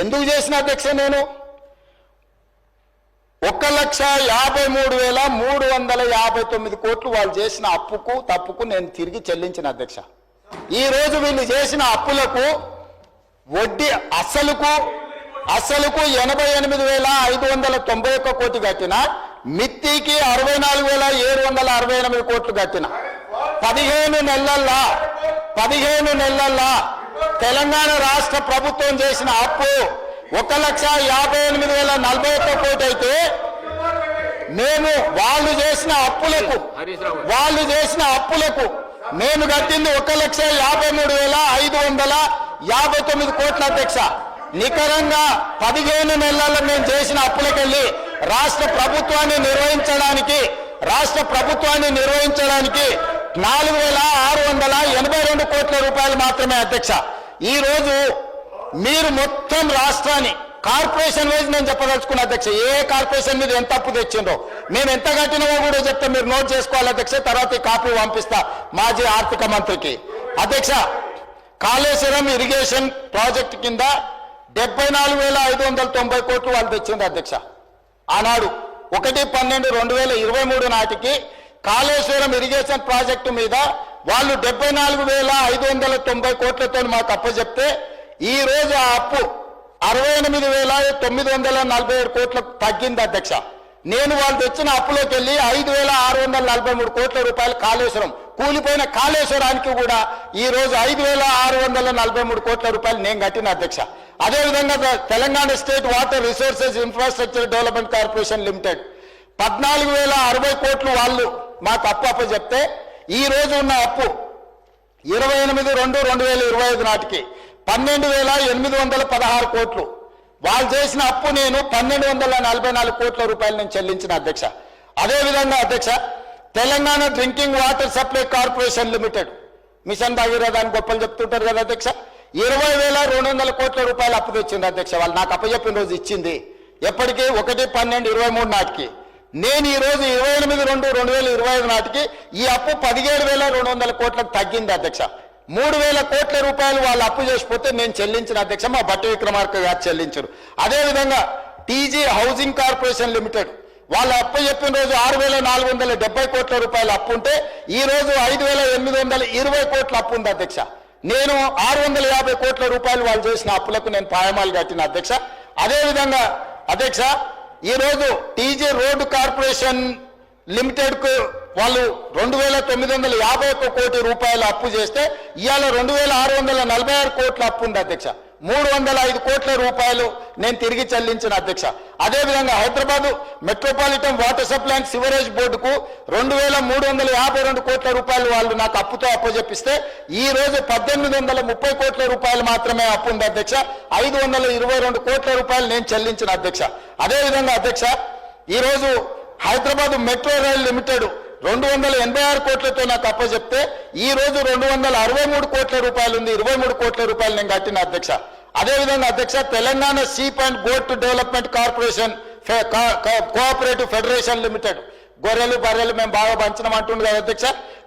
ఎందుకు చేసిన అధ్యక్ష? నేను 1,53,359 కోట్లు వాళ్ళు చేసిన అప్పుకు తప్పుకు నేను తిరిగి చెల్లించిన అధ్యక్ష. ఈ రోజు వీళ్ళు చేసిన అప్పులకు వడ్డీ అసలుకు 88,591 కోటి కట్టిన, మిత్తికి 64,768 కోట్లు కట్టిన. 15 నెలల్లో తెలంగాణ రాష్ట్ర ప్రభుత్వం చేసిన అప్పు 1,58,041 కోటి అయితే మేము వాళ్ళు చేసిన అప్పులకు మేము కట్టింది 1,53,559 కోట్ల అధ్యక్ష. నికరంగా 15 నెలల్లో మేము చేసిన అప్పులకెళ్ళి రాష్ట్ర ప్రభుత్వాన్ని నిర్వహించడానికి 4,682 కోట్ల రూపాయలు మాత్రమే అధ్యక్ష. ఈ రోజు మీరు మొత్తం రాష్ట్రాన్ని కార్పొరేషన్ వైజ్ నేను చెప్పదలుచుకున్న అధ్యక్ష, ఏ కార్పొరేషన్ మీద ఎంత అప్పు తెచ్చిందో మేము ఎంత కట్టినామో కూడా చెప్తే మీరు నోట్ చేసుకోవాలి అధ్యక్ష. తర్వాత ఈ కాపీ పంపిస్తా మాజీ ఆర్థిక మంత్రికి. అధ్యక్ష, కాళేశ్వరం ఇరిగేషన్ ప్రాజెక్ట్ కింద 74,590 కోట్లు వాళ్ళు తెచ్చింది అధ్యక్ష. ఆనాడు 1/12/2023 నాటికి కాళేశ్వరం ఇరిగేషన్ ప్రాజెక్టు మీద వాళ్ళు 74,590 కోట్లతో మాకు అప్పచెప్తే ఈ రోజు ఆ అప్పు 68,947 కోట్లకు తగ్గింది అధ్యక్ష. నేను వాళ్ళు తెచ్చిన అప్పులోకి వెళ్ళి 5,643 కోట్ల రూపాయలు కాళేశ్వరం కూలిపోయిన కాళేశ్వరానికి కూడా ఈ రోజు 5,643 కోట్ల రూపాయలు నేను కట్టిన అధ్యక్ష. అదేవిధంగా Telangana state water resources infrastructure development corporation limited 14,060 కోట్లు వాళ్ళు మాకు అప్పు చెప్తే ఈ రోజు ఉన్న అప్పు 28/2/2025 నాటికి 12,816 కోట్లు. వాళ్ళు చేసిన అప్పు నేను 1,244 కోట్ల రూపాయలు నేను చెల్లించిన అధ్యక్ష. అదేవిధంగా అధ్యక్ష, Telangana drinking water supply corporation limited mission Bhagiratha అని గొప్పలు చెప్తుంటారు కదా అధ్యక్ష, 20,200 కోట్ల రూపాయలు అప్పు తెచ్చింది అధ్యక్ష. వాళ్ళు నాకు అప్పచెప్పిన రోజు ఇచ్చింది ఎప్పటికీ 1/12/23 నాటికి. నేను ఈ రోజు 28/2/2025 నాటికి ఈ అప్పు 17,200 కోట్లకు తగ్గింది అధ్యక్ష. 3,000 కోట్ల రూపాయలు వాళ్ళు అప్పు చేసిపోతే నేను చెల్లించిన అధ్యక్ష, మా బట్టి విక్రమార్క గారు చెల్లించరు. అదేవిధంగా టీజీ హౌసింగ్ కార్పొరేషన్ లిమిటెడ్ వాళ్ళు అప్పు చెప్పిన రోజు 6,470 కోట్ల రూపాయలు అప్పు ఉంటే ఈ రోజు 5,820 కోట్ల అప్పు ఉంది అధ్యక్ష. నేను 650 కోట్ల రూపాయలు వాళ్ళు చేసిన అప్పులకు నేను పాయమాలు కట్టిన అధ్యక్ష. అదేవిధంగా అధ్యక్ష, ఈ రోజు టీజీ రోడ్డు కార్పొరేషన్ లిమిటెడ్ కు వాళ్ళు 2,951 కోటి రూపాయలు అప్పు చేస్తే ఇవాళ 2,646 కోట్ల అప్పు ఉంది అధ్యక్ష. 305 కోట్ల రూపాయలు నేను తిరిగి చెల్లించిన అధ్యక్ష. అదేవిధంగా Hyderabad metropolitan water supply and sewerage బోర్డుకు 2,352 కోట్ల రూపాయలు వాళ్ళు నాకు అప్పుతో అప్పచెప్పిస్తే ఈ రోజు 1,830 కోట్ల రూపాయలు మాత్రమే అప్పు ఉంది అధ్యక్ష. 522 కోట్ల రూపాయలు నేను చెల్లించిన అధ్యక్ష. అదేవిధంగా అధ్యక్ష, ఈ రోజు హైదరాబాద్ మెట్రో రైల్ లిమిటెడ్ 286 కోట్లతో నాకు అప్పచెప్తే ఈ రోజు 263 కోట్ల రూపాయలు ఉంది, 23 కోట్ల రూపాయలు నేను కట్టిన అధ్యక్ష. అదేవిధంగా అధ్యక్ష, Telangana sheep and goat development corporation cooperative federation limited గొర్రెలు బర్రెలు మేము బాగా పంచడం అంటుంది కదా అధ్యక్ష,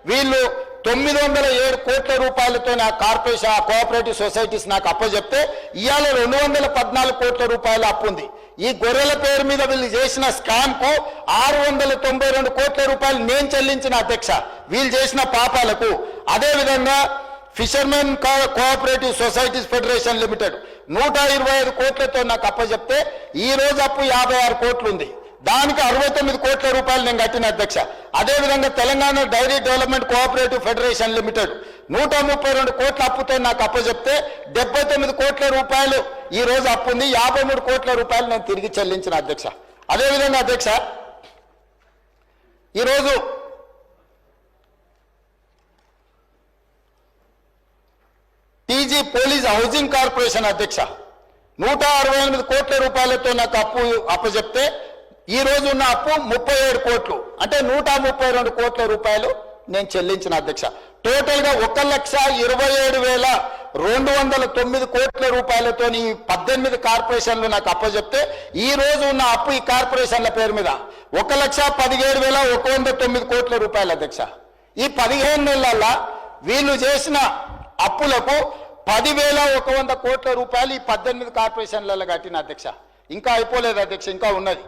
వీళ్ళు 907 కోట్ల రూపాయలతో నా కార్పొరేషన్ కోఆపరేటివ్ సొసైటీస్ నాకు అప్పచెప్తే ఇవాళ 214 కోట్ల రూపాయల అప్పు ఉంది. ఈ గొర్రెల పేరు మీద వీళ్ళు చేసిన స్కామ్ కు 692 కోట్ల రూపాయలు నేను చెల్లించిన అధ్యక్ష వీళ్ళు చేసిన పాపాలకు. అదేవిధంగా fishermen cooperative societies federation limited 125 కోట్లతో నాకు అప్పచెప్తే ఈ రోజు అప్పు 56 కోట్లు ఉంది, దానికి 69 కోట్ల రూపాయలు నేను కట్టిన అధ్యక్ష. అదేవిధంగా Telangana dairy development cooperative federation limited 132 కోట్ల అప్పుతో నాకు అప్పచెప్తే 79 కోట్ల రూపాయలు ఈ రోజు అప్పు ఉంది, 53 కోట్ల రూపాయలు నేను తిరిగి చెల్లించిన అధ్యక్ష. అదేవిధంగా అధ్యక్ష, ఈరోజు టీజీ పోలీస్ హౌసింగ్ కార్పొరేషన్ అధ్యక్ష 168 కోట్ల రూపాయలతో నాకు అప్పచెప్తే ఈ రోజు ఉన్న అప్పు 37 కోట్లు, అంటే 132 కోట్ల రూపాయలు నేను చెల్లించిన అధ్యక్ష. టోటల్ గా 1,27,209 కోట్ల రూపాయలతో ఈ 18 కార్పొరేషన్లు నాకు అప్పచెప్తే ఈ రోజు ఉన్న అప్పు ఈ కార్పొరేషన్ల పేరు మీద 1,17,109 కోట్ల రూపాయలు అధ్యక్ష. ఈ 15 నెలల వీళ్ళు చేసిన అప్పులకు 10,100 కోట్ల రూపాయలు ఈ 18 కార్పొరేషన్లలో కట్టిన అధ్యక్ష. ఇంకా అయిపోలేదు అధ్యక్ష, ఇంకా ఉన్నది.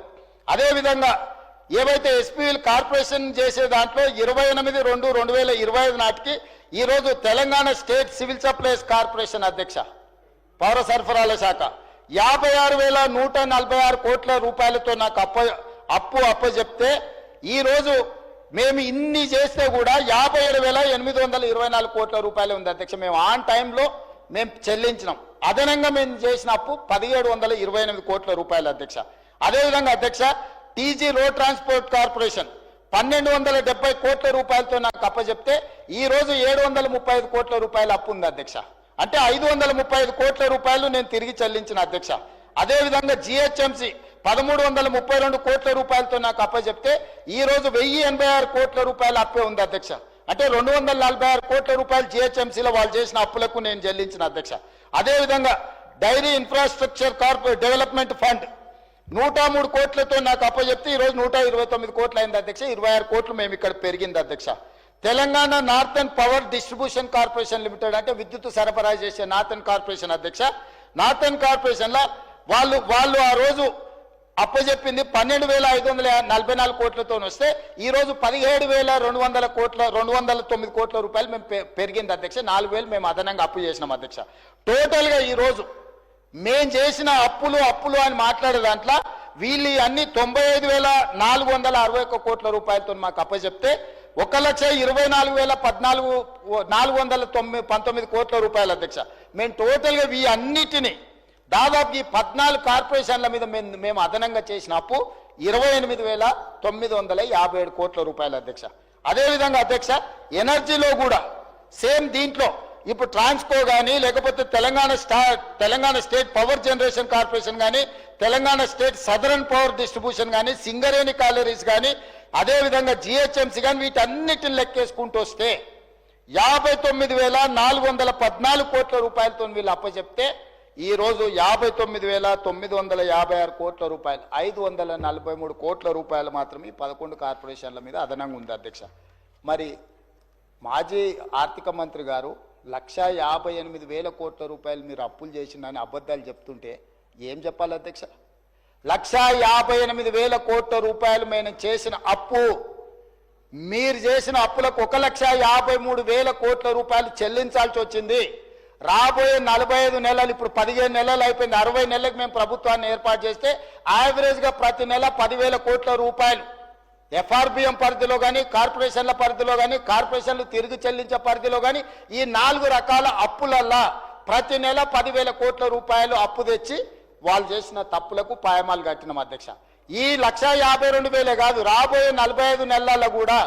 అదేవిధంగా ఏవైతే ఎస్పీఎల్ కార్పొరేషన్ చేసే దాంట్లో 28/2/2025 నాటికి ఈ రోజు Telangana state civil supplies corporation అధ్యక్ష పౌర సరఫరాల శాఖ 56,146 కోట్ల రూపాయలతో నాకు అప్పు అప్పచెప్తే ఈ రోజు మేము ఇన్ని చేస్తే కూడా 57,824 కోట్ల రూపాయలు ఉంది అధ్యక్ష. మేము ఆన్ టైంలో మేము చెల్లించినాం. అదనంగా మేము చేసిన అప్పు 1728 కోట్ల రూపాయలు అధ్యక్ష. అదేవిధంగా అధ్యక్ష, టీజీ రోడ్ ట్రాన్స్పోర్ట్ కార్పొరేషన్ 1270 కోట్ల రూపాయలతో నాకు అప్పచెప్తే ఈ రోజు 735 కోట్ల రూపాయల అప్పు ఉంది అధ్యక్ష. అంటే 535 కోట్ల రూపాయలు నేను తిరిగి చెల్లించిన అధ్యక్ష. అదేవిధంగా జిహెచ్ఎంసి 1332 కోట్ల రూపాయలతో నాకు అప్పచెప్తే ఈ రోజు 1086 కోట్ల రూపాయల అప్పే ఉంది అధ్యక్ష. అంటే 246 కోట్ల రూపాయలు జిహెచ్ఎంసీలో వాళ్ళు చేసిన అప్పులకు నేను చెల్లించిన అధ్యక్ష. అదేవిధంగా డైరీ ఇన్ఫ్రాస్ట్రక్చర్ డెవలప్మెంట్ ఫండ్ 103 కోట్లతో నాకు అప్పచెప్తే ఈ రోజు 129 కోట్లు అయింది అధ్యక్ష. 26 కోట్లు మేము ఇక్కడ పెరిగింది అధ్యక్ష. Telangana northern power distribution corporation limited అంటే విద్యుత్ సరఫరా చేసే నార్థన్ కార్పొరేషన్ అధ్యక్ష. నార్థన్ కార్పొరేషన్ లో వాళ్ళు ఆ రోజు అప్పచెప్పింది 12,544 కోట్లతో వస్తే ఈ రోజు 17,209 కోట్ల రూపాయలు మేము పెరిగింది అధ్యక్ష. 4,000 మేము అదనంగా అప్పు చేసినాం అధ్యక్ష. టోటల్ గా ఈ రోజు మేం చేసిన అప్పులు అని మాట్లాడే దాంట్లో వీళ్ళు అన్ని 95,461 కోట్ల రూపాయలతో మాకు అప్పచెప్తే 1,24,419 కోట్ల రూపాయలు అధ్యక్ష. మేము టోటల్ గా ఈ అన్నిటినీ దాదాపు ఈ 14 కార్పొరేషన్ల మీద మేము అదనంగా చేసిన అప్పు 28,957 కోట్ల రూపాయలు అధ్యక్ష. అదేవిధంగా అధ్యక్ష, ఎనర్జీలో కూడా సేమ్ దీంట్లో ఇప్పుడు ట్రాన్స్కో కానీ లేకపోతే Telangana state power generation corporation కానీ Telangana state southern power distribution కానీ సింగరేణి కాలరీస్ కానీ అదేవిధంగా జిహెచ్ఎంసీ కానీ వీటన్నిటిని లెక్కేసుకుంటూ వస్తే 59,414 కోట్ల రూపాయలతో వీళ్ళు అప్పచెప్తే ఈ రోజు 59,956 కోట్ల రూపాయలు 543 కోట్ల రూపాయలు మాత్రమే 11 కార్పొరేషన్ల మీద అదనంగా ఉంది అధ్యక్ష. మరి మాజీ ఆర్థిక మంత్రి గారు 1,58,000 కోట్ల రూపాయలు మీరు అప్పులు చేసిందని అబద్ధాలు చెప్తుంటే ఏం చెప్పాలి అధ్యక్ష? 1,58,000 కోట్ల రూపాయలు మేము చేసిన అప్పు, మీరు చేసిన అప్పులకు 1,53,000 కోట్ల రూపాయలు చెల్లించాల్సి వచ్చింది. రాబోయే 45 నెలలు, ఇప్పుడు 15 నెలలు అయిపోయింది, 60 నెలలకు మేము ప్రభుత్వాన్ని ఏర్పాటు చేస్తే యావరేజ్గా ప్రతి నెల 10,000 కోట్ల రూపాయలు ఎఫ్ఆర్బిఎం పరిధిలో కానీ కార్పొరేషన్ల పరిధిలో కానీ కార్పొరేషన్లు తిరిగి చెల్లించే పరిధిలో కానీ ఈ 4 రకాల అప్పులల్లా ప్రతి నెల 10,000 కోట్ల రూపాయలు అప్పు తెచ్చి వాళ్ళు చేసిన తప్పులకు పాయమాలు కట్టినాం అధ్యక్ష. ఈ 1,52,000 కాదు, రాబోయే 45 నెలల్లో కూడా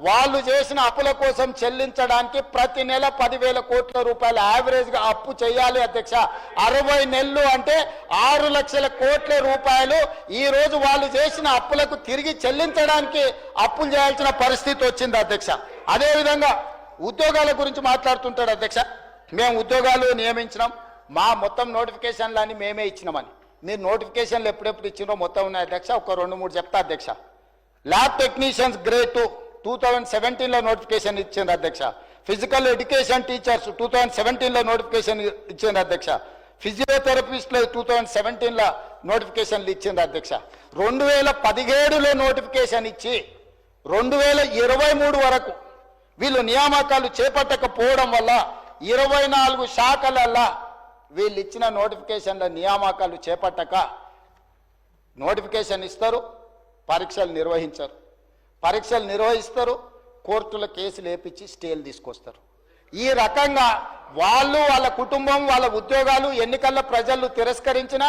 వాళ్ళు చేసిన అప్పుల కోసం చెల్లించడానికి ప్రతి నెల 10,000 కోట్ల రూపాయలు యావరేజ్గా అప్పు చేయాలి అధ్యక్ష. 60 నెలలు అంటే 6 లక్షల కోట్ల రూపాయలు ఈ రోజు వాళ్ళు చేసిన అప్పులకు తిరిగి చెల్లించడానికి అప్పులు చేయాల్సిన పరిస్థితి వచ్చింది అధ్యక్ష. అదేవిధంగా ఉద్యోగాల గురించి మాట్లాడుతుంటాడు అధ్యక్ష. మేము ఉద్యోగాలు నియమించినాం, మా మొత్తం నోటిఫికేషన్లన్నీ మేమే ఇచ్చినామని. మీరు నోటిఫికేషన్లు ఎప్పుడెప్పుడు ఇచ్చినో మొత్తం ఉన్నాయి అధ్యక్ష. ఒక 2-3 చెప్తా అధ్యక్ష. ల్యాబ్ టెక్నీషియన్స్ గ్రేడ్ 2 2017లో నోటిఫికేషన్ ఇచ్చింది అధ్యక్ష. ఫిజికల్ ఎడ్యుకేషన్ టీచర్స్ 2017లో నోటిఫికేషన్ ఇచ్చింది అధ్యక్ష. ఫిజియోథెరపిస్టులు 2017లో నోటిఫికేషన్లు ఇచ్చింది అధ్యక్ష. 2017లో నోటిఫికేషన్ ఇచ్చి 2023 వరకు వీళ్ళు నియామకాలు చేపట్టకపోవడం వల్ల 24 శాఖలల్లా వీళ్ళు ఇచ్చిన నోటిఫికేషన్ల నియామకాలు చేపట్టక నోటిఫికేషన్ ఇస్తారు, పరీక్షలు నిర్వహించరు, పరీక్షలు నిర్వహిస్తారు, కోర్టుల కేసులు వేపించి స్టేలు తీసుకొస్తారు. ఈ రకంగా వాళ్ళు, వాళ్ళ కుటుంబం, వాళ్ళ ఉద్యోగాలు ఎన్నికల్లో ప్రజలు తిరస్కరించిన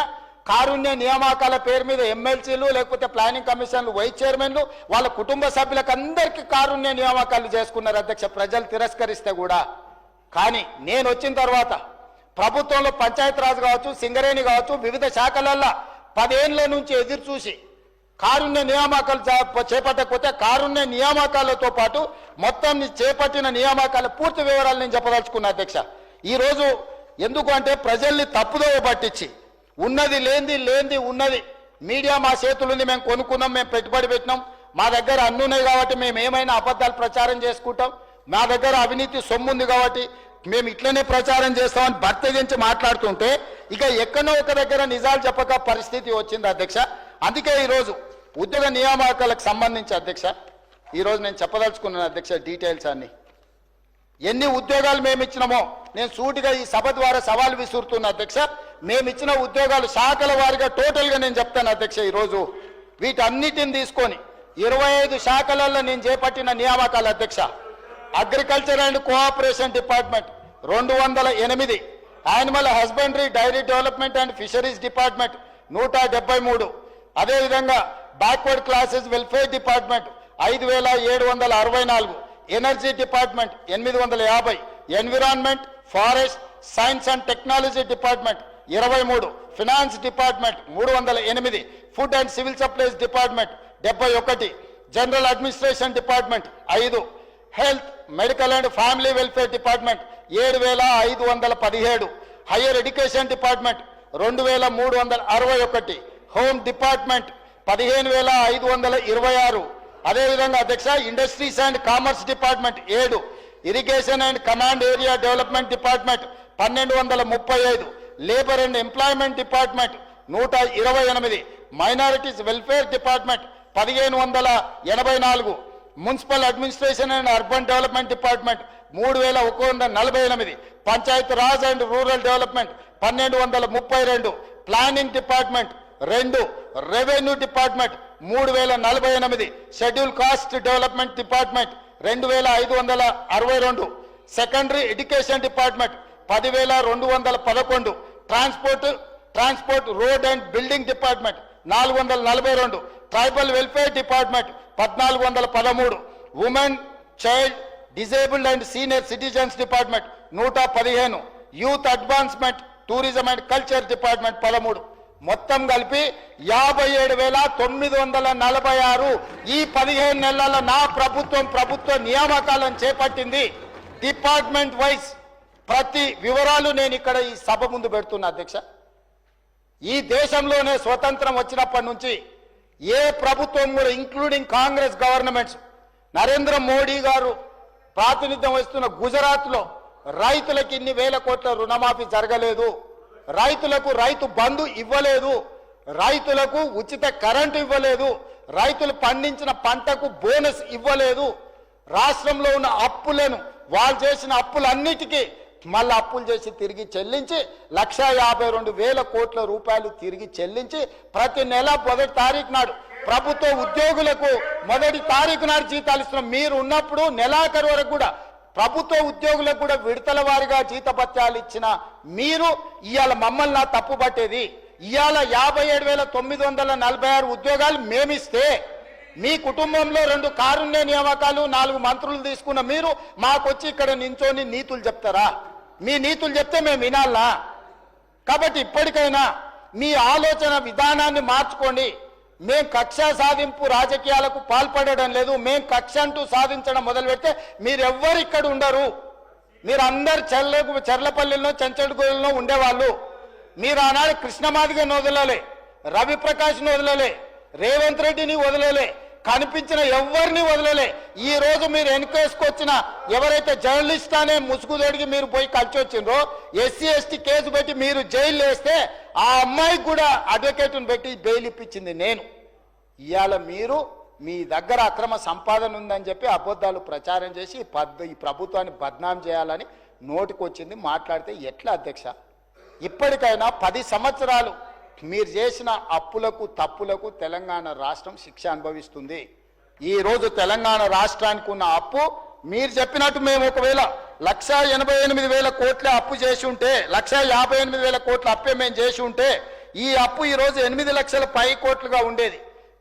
కారుణ్య నియామకాల పేరు మీద ఎమ్మెల్సీలు లేకపోతే ప్లానింగ్ కమిషన్లు వైస్ చైర్మన్లు వాళ్ళ కుటుంబ సభ్యులకు అందరికీ కారుణ్య నియామకాలు చేసుకున్నారు అధ్యక్ష, ప్రజలు తిరస్కరిస్తే కూడా. కానీ నేను వచ్చిన తర్వాత ప్రభుత్వంలో పంచాయతీరాజ్ కావచ్చు, సింగరేణి కావచ్చు, వివిధ శాఖలల్లో 10 ఏళ్ల నుంచి ఎదురు చూసి కారుణ్య నియామకాలు చేపట్టకపోతే కారుణ్య నియామకాలతో పాటు మొత్తం చేపట్టిన నియామకాల పూర్తి వివరాలు నేను చెప్పదలుచుకున్నా అధ్యక్ష. ఈరోజు ఎందుకు అంటే ప్రజల్ని తప్పుదోవ పట్టించి ఉన్నది లేనిది ఉన్నది మీడియా మా చేతులుంది, మేము కొనుక్కున్నాం, మేము పెట్టుబడి పెట్టినాం, మా దగ్గర అన్నున్నాయి కాబట్టి మేము ఏమైనా అబద్ధాలు ప్రచారం చేసుకుంటాం, మా దగ్గర అవినీతి సొమ్ముంది కాబట్టి మేము ఇట్లనే ప్రచారం చేస్తామని బర్తగించి మాట్లాడుతుంటే ఇక ఎక్కడో ఒక దగ్గర నిజాలు చెప్పక పరిస్థితి వచ్చింది అధ్యక్ష. అందుకే ఈరోజు ఉద్యోగ నియామకాలకు సంబంధించి అధ్యక్ష ఈరోజు నేను చెప్పదలుచుకున్నాను అధ్యక్ష డీటెయిల్స్ అన్ని. ఎన్ని ఉద్యోగాలు మేము ఇచ్చినామో నేను సూటిగా ఈ సభ ద్వారా సవాల్ విసురుతున్నా అధ్యక్ష. మేము ఇచ్చిన ఉద్యోగాలు శాఖల వారిగా టోటల్గా నేను చెప్తాను అధ్యక్ష. ఈరోజు వీటన్నిటిని తీసుకొని 25 శాఖలలో నేను చేపట్టిన నియామకాల అధ్యక్ష. Agriculture and cooperation department 208, animal husbandry dairy development and fisheries department 173, అదేవిధంగా backward classes welfare department 5764, energy department 850, environment forest science and technology department 23, finance department 308, food and civil supplies department 71, general administration department 5, health medical and family welfare department 7517, higher education department 2361, home department 15526, అదేవిధంగా అధ్యక్ష industries and commerce department 7, irrigation and command area development department 1235, labour and employment department 128, minorities welfare department 1584, municipal administration and urban development department 3148, Panchayat Raj and rural development 1232, planning department 2, revenue department 3048, schedule caste development department 2562, secondary education department 10211, transport road and building department 442, tribal welfare department 1413, women child disabled and senior citizens department 115, youth advancement tourism and culture department 13, మొత్తం కలిపి 57,946 ఈ 15 నెలల నా ప్రభుత్వ నియామకాలను చేపట్టింది. Department wise ప్రతి వివరాలు నేను ఇక్కడ ఈ సభ ముందు పెడుతున్నా అధ్యక్ష. ఈ దేశంలోనే స్వతంత్రం వచ్చినప్పటి నుంచి ఏ ప్రభుత్వం కూడా including Congress governments, Narendra Modi గారు ప్రాతినిధ్యం వహిస్తున్న గుజరాత్లో రైతులకు ఇన్ని వేల కోట్ల రుణమాఫీ జరగలేదు, రైతులకు రైతు బంధు ఇవ్వలేదు, రైతులకు ఉచిత కరెంటు ఇవ్వలేదు, రైతులు పండించిన పంటకు బోనస్ ఇవ్వలేదు. రాష్ట్రంలో ఉన్న అప్పులను వాళ్ళు చేసిన అప్పులన్నిటికీ మళ్ళీ అప్పులు చేసి తిరిగి చెల్లించి 1,52,000 కోట్ల రూపాయలు తిరిగి చెల్లించి ప్రతి నెల 1వ తారీఖు నాడు ప్రభుత్వ ఉద్యోగులకు 1వ తారీఖు నాడు జీతాలు ఇస్తున్నాం. మీరు ఉన్నప్పుడు నెలాఖరు వరకు కూడా ప్రభుత్వ ఉద్యోగులకు కూడా విడతల వారిగా జీతభత్యాలు ఇచ్చిన మీరు ఇవాళ మమ్మల్ని నా తప్పు పట్టేది. ఇవాళ 57,946 ఉద్యోగాలు మేమిస్తే మీ కుటుంబంలో 2 కారుణ్య నియామకాలు 4 మంత్రులు తీసుకున్న మీరు మాకొచ్చి ఇక్కడ నించొని నీతులు చెప్తారా? మీ నీతులు చెప్తే మేము వినాలా? కాబట్టి ఇప్పటికైనా మీ ఆలోచన విధానాన్ని మార్చుకోండి. మేం కక్ష సాధింపు రాజకీయాలకు పాల్పడడం లేదు. మేం కక్ష అంటూ సాధించడం మొదలు పెడితే మీరెవ్వరు ఇక్కడ ఉండరు. మీరు అందరు చెర్లపల్లిలో చెంచడుగోలులో ఉండేవాళ్ళు. మీరు ఆనాడు కృష్ణమాదిగని వదలలే, రవిప్రకాష్ని వదలలే, రేవంత్ రెడ్డిని వదలలే, కనిపించిన ఎవరిని వదలలే. ఈ రోజు మీరు వెనుకేసుకొచ్చిన ఎవరైతే జర్నలిస్ట్ అనే ముసుగుదొడికి మీరు పోయి కలిసి వచ్చిండ్రో, ఎస్సీ ఎస్టీ కేసు పెట్టి మీరు జైలు వేస్తే ఆ అమ్మాయికి కూడా అడ్వకేట్ని పెట్టి బెయిల్ ఇప్పించింది నేను. ఇవాళ మీరు మీ దగ్గర అక్రమ సంపాదన ఉందని చెప్పి అబద్ధాలు ప్రచారం చేసి ఈ ప్రభుత్వాన్ని బద్నాం చేయాలని నోటికొచ్చింది మాట్లాడితే ఎట్లా అధ్యక్ష? ఇప్పటికైనా 10 సంవత్సరాలు మీరు చేసిన అప్పులకు తప్పులకు తెలంగాణ రాష్ట్రం శిక్ష అనుభవిస్తుంది. ఈ రోజు తెలంగాణ రాష్ట్రానికి ఉన్న అప్పు మీరు చెప్పినట్టు మేము ఒకవేళ 1,88,000 కోట్ల అప్పు చేసి ఉంటే, 1,58,000 కోట్ల అప్పే మేము చేసి ఉంటే ఈ అప్పు ఈరోజు 8 లక్షల పై కోట్లుగా ఉండేది.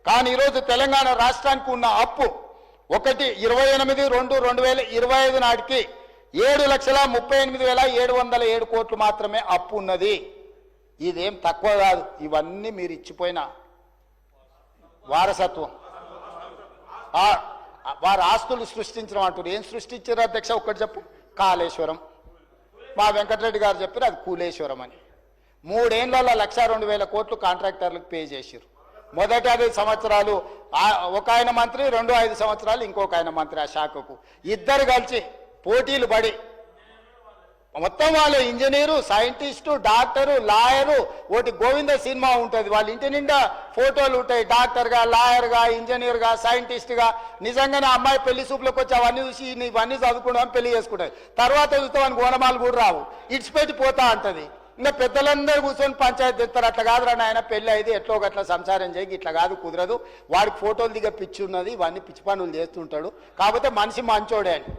కానీ ఈరోజు తెలంగాణ రాష్ట్రానికి ఉన్న అప్పు 1/28/2/2025 నాటికి 7,38,707 కోట్లు మాత్రమే అప్పు ఉన్నది. ఇదేం తక్కువ కాదు. ఇవన్నీ మీరు ఇచ్చిపోయిన వారసత్వం. వారు ఆస్తులు సృష్టించడం అంటారు. ఏం సృష్టించారు అధ్యక్ష? ఒక్కటి చెప్పు. కాళేశ్వరం. మా వెంకటరెడ్డి గారు చెప్పారు అది కూలేశ్వరం అని. 3 ఏళ్లలో 1,02,000 కోట్లు కాంట్రాక్టర్లకు పే చేశారు. మొదటి 5 సంవత్సరాలు ఒక ఆయన మంత్రి, 5 సంవత్సరాలు ఇంకొక ఆయన మంత్రి. ఆ శాఖకు ఇద్దరు కలిసి పోటీలు పడి మొత్తం వాళ్ళు ఇంజనీరు, సైంటిస్టు, డాక్టరు, లాయరు, ఒకటి గోవింద సినిమా ఉంటుంది. వాళ్ళ ఇంటి నిండా ఫోటోలు ఉంటాయి. డాక్టర్గా, లాయర్గా, ఇంజనీర్గా, సైంటిస్ట్గా. నిజంగానే అమ్మాయి పెళ్లి చూపులకు వచ్చి అవన్నీ చూసి ఇవన్నీ చదువుకుంటామని పెళ్లి చేసుకుంటుంది. తర్వాత చూస్తే వానికి ఓనమాలు కూడా రావు, ఇడిచిపెట్టి పోతా అంటది. ఇంకా పెద్దలందరూ కూర్చొని పంచాయతీ తెస్తారు. అట్లా కాదురా నాయన, పెళ్ళి అయితే ఎట్లో గట్లా సంసారం చేయి, ఇట్లా కాదు కుదరదు, వాడికి ఫోటోలు దిగ పిచ్చి ఉన్నది, ఇవన్నీ పిచ్చి పనులు చేస్తుంటాడు, కాకపోతే మనిషి మంచోడే అని.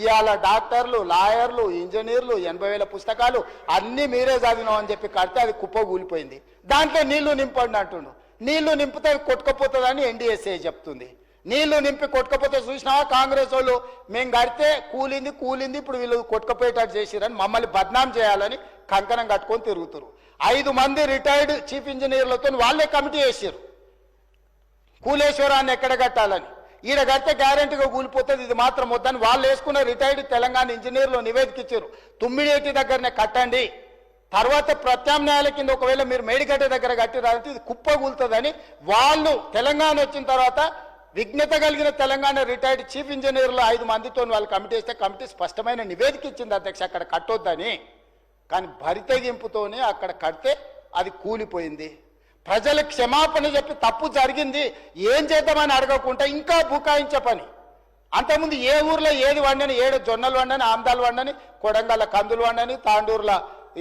ఇవాళ డాక్టర్లు, లాయర్లు, ఇంజనీర్లు 80,000 పుస్తకాలు అన్నీ మీరే చదివినాం అని చెప్పి కడితే అది కుప్ప కూలిపోయింది. దాంట్లో నీళ్లు నింపండి అంటుండు. నీళ్లు నింపితే కొట్టుకపోతుందని ఎన్డీఎస్ఏ చెప్తుంది. నీళ్లు నింపి కొట్టుకపోతే చూసినావా కాంగ్రెస్ వాళ్ళు, మేము కడితే కూలింది ఇప్పుడు వీళ్ళు కొట్టుకపోయేటట్టు చేసిరని మమ్మల్ని బద్నాం చేయాలని కంకణం కట్టుకొని తిరుగుతారు. 5 మంది రిటైర్డ్ చీఫ్ ఇంజనీర్లతో వాళ్ళే కమిటీ వేసారు కూలేశ్వరాన్ని ఎక్కడ కట్టాలని. ఈడ కడితే గ్యారెంటీగా కూలిపోతుంది, ఇది మాత్రం వద్దని వాళ్ళు వేసుకున్న రిటైర్డ్ తెలంగాణ ఇంజనీర్లు నివేదిక ఇచ్చారు. తుమ్మిడేటి దగ్గరనే కట్టండి, తర్వాత ప్రత్యామ్నాయాల కింద ఒకవేళ మీరు మేడిగడ్డ దగ్గర కట్టిరాలంటే ఇది కుప్ప కూలుతుందని వాళ్ళు తెలంగాణ వచ్చిన తర్వాత విజ్ఞత కలిగిన తెలంగాణ రిటైర్డ్ చీఫ్ ఇంజనీర్లు 5 మందితో వాళ్ళు కమిటీ వేస్తే కమిటీ స్పష్టమైన నివేదిక ఇచ్చింది అధ్యక్ష అక్కడ కట్టొద్దని. కానీ భరితెగింపుతోనే అక్కడ కడితే అది కూలిపోయింది. ప్రజల క్షమాపణ చెప్పి తప్పు జరిగింది ఏం చేద్దామని అడగకుండా ఇంకా బుకాయించే పని. అంతకుముందు ఏ ఊర్లో ఏది వండని, 7 జొన్నలు వండని, ఆమ్దాలు వండని, కొడంగల్ కందులు వండని, తాండూరులో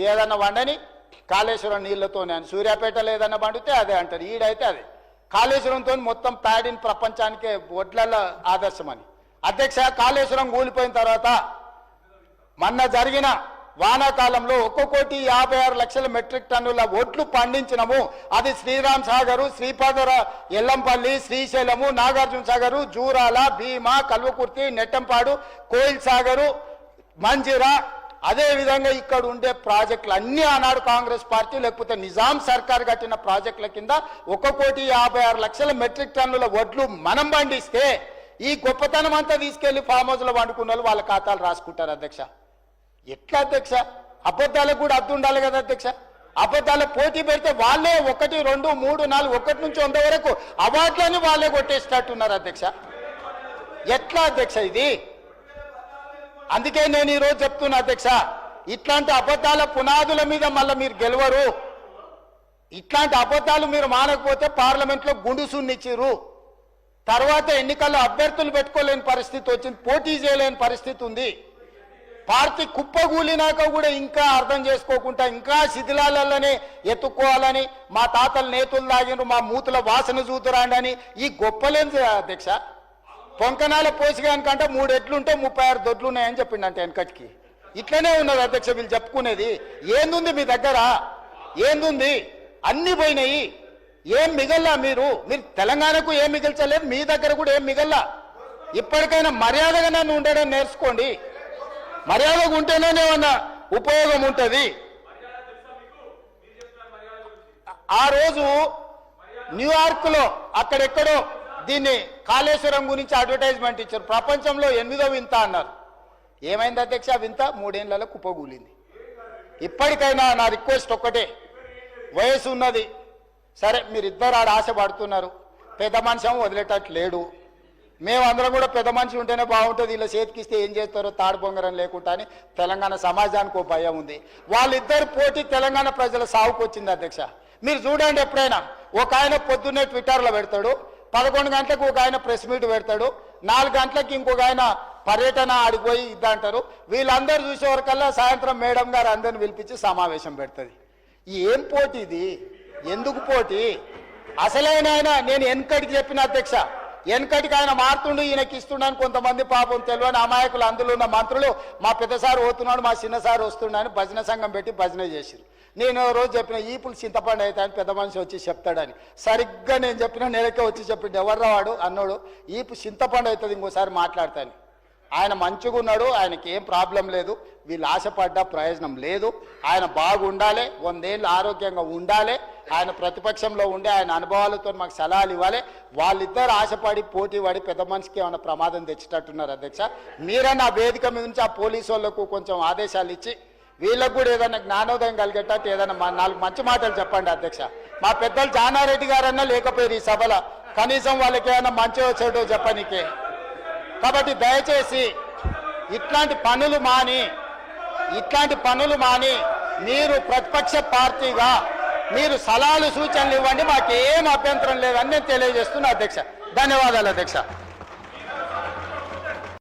ఏదన్నా వండని, కాళేశ్వరం నీళ్లతోనే అని. సూర్యాపేటలో ఏదన్నా పండితే అదే అంటారు, ఈడైతే అదే. కాళేశ్వరంతో మొత్తం ప్యాడిన్ ప్రపంచానికే ఒడ్ల ఆదర్శమని. అధ్యక్ష, కాళేశ్వరం కూలిపోయిన తర్వాత మొన్న జరిగిన వానాకాలంలో 1,56,00,000 మెట్రిక్ టన్నుల ఒడ్లు పండించినము. అది శ్రీరామ్ సాగరు, శ్రీపాదర, ఎల్లంపల్లి, శ్రీశైలము, నాగార్జున సాగరు, జూరాల, భీమా, కల్వకుర్తి, నెట్టంపాడు, కోయిల్ సాగరు, మంజిరా, అదేవిధంగా ఇక్కడ ఉండే ప్రాజెక్టులు అన్నీ ఆనాడు కాంగ్రెస్ పార్టీ లేకపోతే నిజాం సర్కార్ కట్టిన ప్రాజెక్టుల కింద 1,56,00,000 మెట్రిక్ టన్నుల వడ్లు మనం పండిస్తే ఈ గొప్పతనం అంతా తీసుకెళ్లి ఫామ్ హౌస్లో వండుకున్న వాళ్ళు వాళ్ళ ఖాతాలు రాసుకుంటారు అధ్యక్ష. ఎట్లా అధ్యక్ష? అబద్ధాలకు కూడా అర్థం ఉండాలి కదా అధ్యక్ష. అబద్ధాల పోటీ పెడితే వాళ్ళే 1, 2, 3, 4 1 నుంచి 100 వరకు అవార్డులని వాళ్ళే కొట్టేసేటట్టున్నారు అధ్యక్ష. ఎట్లా అధ్యక్ష ఇది? అందుకే నేను ఈరోజు చెప్తున్నా అధ్యక్ష, ఇట్లాంటి అబద్ధాల పునాదుల మీద మళ్ళీ మీరు గెలవరు. ఇట్లాంటి అబద్ధాలు మీరు మానకపోతే పార్లమెంట్లో గుండుసున్నిచ్చిరు. తర్వాత ఎన్నికల్లో అభ్యర్థులు పెట్టుకోలేని పరిస్థితి వచ్చింది, పోటీ చేయలేని పరిస్థితి ఉంది. పార్టీ కుప్పగూలినాక కూడా ఇంకా అర్థం చేసుకోకుండా ఇంకా శిథిలాలనే ఎత్తుక్కోవాలని, మా తాతలు నేతులు తాగినారు, మా మూతుల వాసన చూతురాండి అని ఈ గొప్పలేని అధ్యక్ష. పొంకనాల పోసిగానికంటే 3 ఎడ్లుంటే 36 దొడ్లు ఉన్నాయని చెప్పిండంటే వెనకటికి. ఇట్లనే ఉన్నది అధ్యక్ష వీళ్ళు చెప్పుకునేది. ఏందుంది మీ దగ్గర? ఏందుంది? అన్ని పోయినాయి, ఏం మిగల్లా. మీరు తెలంగాణకు ఏం మిగిల్చలేదు, మీ దగ్గర కూడా ఏం మిగల్లా. ఇప్పటికైనా మర్యాదగా నన్ను ఉండడం నేర్చుకోండి. మర్యాదగా ఉంటేనే ఏమన్నా ఉపయోగం ఉంటుంది. ఆ రోజు న్యూయార్క్లో అక్కడెక్కడో దీన్ని కాళేశ్వరం గురించి అడ్వర్టైజ్మెంట్ ఇచ్చారు. ప్రపంచంలో 8వ వింత అన్నారు. ఏమైంది అధ్యక్ష? వింత 3 ఏళ్లలో కుప్పగూలింది. ఇప్పటికైనా నా రిక్వెస్ట్ ఒక్కటే, వయసు ఉన్నది సరే, మీరిద్దరు ఆడ ఆశ పడుతున్నారు, పెద్ద మనిషి వదిలేటట్టు లేడు. మేమందరం కూడా పెద్ద మనిషి ఉంటేనే బాగుంటుంది, ఇలా చేతికిస్తే ఏం చేస్తారో తాడు బొంగరం లేకుండా అని తెలంగాణ సమాజానికి ఒక భయం ఉంది. వాళ్ళిద్దరు పోటీ తెలంగాణ ప్రజల సాగుకు వచ్చింది అధ్యక్ష. మీరు చూడండి, ఎప్పుడైనా ఒక ఆయన పొద్దున్నే ట్విట్టర్లో పెడతాడు, 11 గంటలకు ఒక ఆయన ప్రెస్ మీట్ పెడతాడు, 4 గంటలకు ఇంకొక ఆయన పర్యటన ఆడిపోయి ఇద్దంటారు. వీళ్ళందరూ చూసే వరకల్లా సాయంత్రం మేడం గారు అందరిని పిలిపించి సమావేశం పెడుతుంది. ఏం పోటీ ఇది? ఎందుకు పోటీ? అసలైన ఆయన నేను వెనకటికి చెప్పిన అధ్యక్ష, వెనకటికి ఆయన మారుతుండు, ఈయనకి ఇస్తున్నాను. కొంతమంది పాపం తెలియని అమాయకులు అందులో ఉన్న మంత్రులు మా పెద్ద సార్ పోతున్నాడు, మా చిన్న సార్ వస్తున్నాడు భజన సంఘం పెట్టి భజన చేసిరు. నేను రోజు చెప్పిన ఈపులు చింతపండు అయితే అని పెద్ద మనిషి వచ్చి చెప్తాడని. సరిగ్గా నేను చెప్పిన నెలకే వచ్చి చెప్పిండు, ఎవర్రా వాడు అన్నాడు, ఈపు చింతపండు అవుతుంది ఇంకోసారి మాట్లాడతాను. ఆయన మంచిగా ఉన్నాడు, ఆయనకి ఏం ప్రాబ్లం లేదు, వీళ్ళు ఆశపడ్డ ప్రయోజనం లేదు. ఆయన బాగుండాలి, 100 ఏళ్ళు ఆరోగ్యంగా ఉండాలి, ఆయన ప్రతిపక్షంలో ఉండే ఆయన అనుభవాలతో మాకు సలహాలు ఇవ్వాలి. వాళ్ళిద్దరు ఆశపడి పోటీ పడి పెద్ద మనిషికి ఏమైనా ప్రమాదం తెచ్చేటట్టున్నారు అధ్యక్ష. మీరన్నా ఆ వేదిక మీద నుంచి ఆ పోలీసు వాళ్ళకు కొంచెం ఆదేశాలు ఇచ్చి వీళ్ళకు కూడా ఏదైనా జ్ఞానోదయం కలిగేటట్టు ఏదైనా 4 మంచి మాటలు చెప్పండి అధ్యక్ష. మా పెద్దలు జానారెడ్డి గారన్నా లేకపోయారు ఈ సభలో, కనీసం వాళ్ళకి ఏమైనా మంచి వచ్చేటో చెప్పనీకే. కాబట్టి దయచేసి ఇట్లాంటి పనులు మాని మీరు ప్రతిపక్ష పార్టీగా మీరు సలహాలు సూచనలు ఇవ్వండి, మాకేం అభ్యంతరం లేదని నేను తెలియజేస్తున్నా అధ్యక్ష. ధన్యవాదాలు అధ్యక్ష.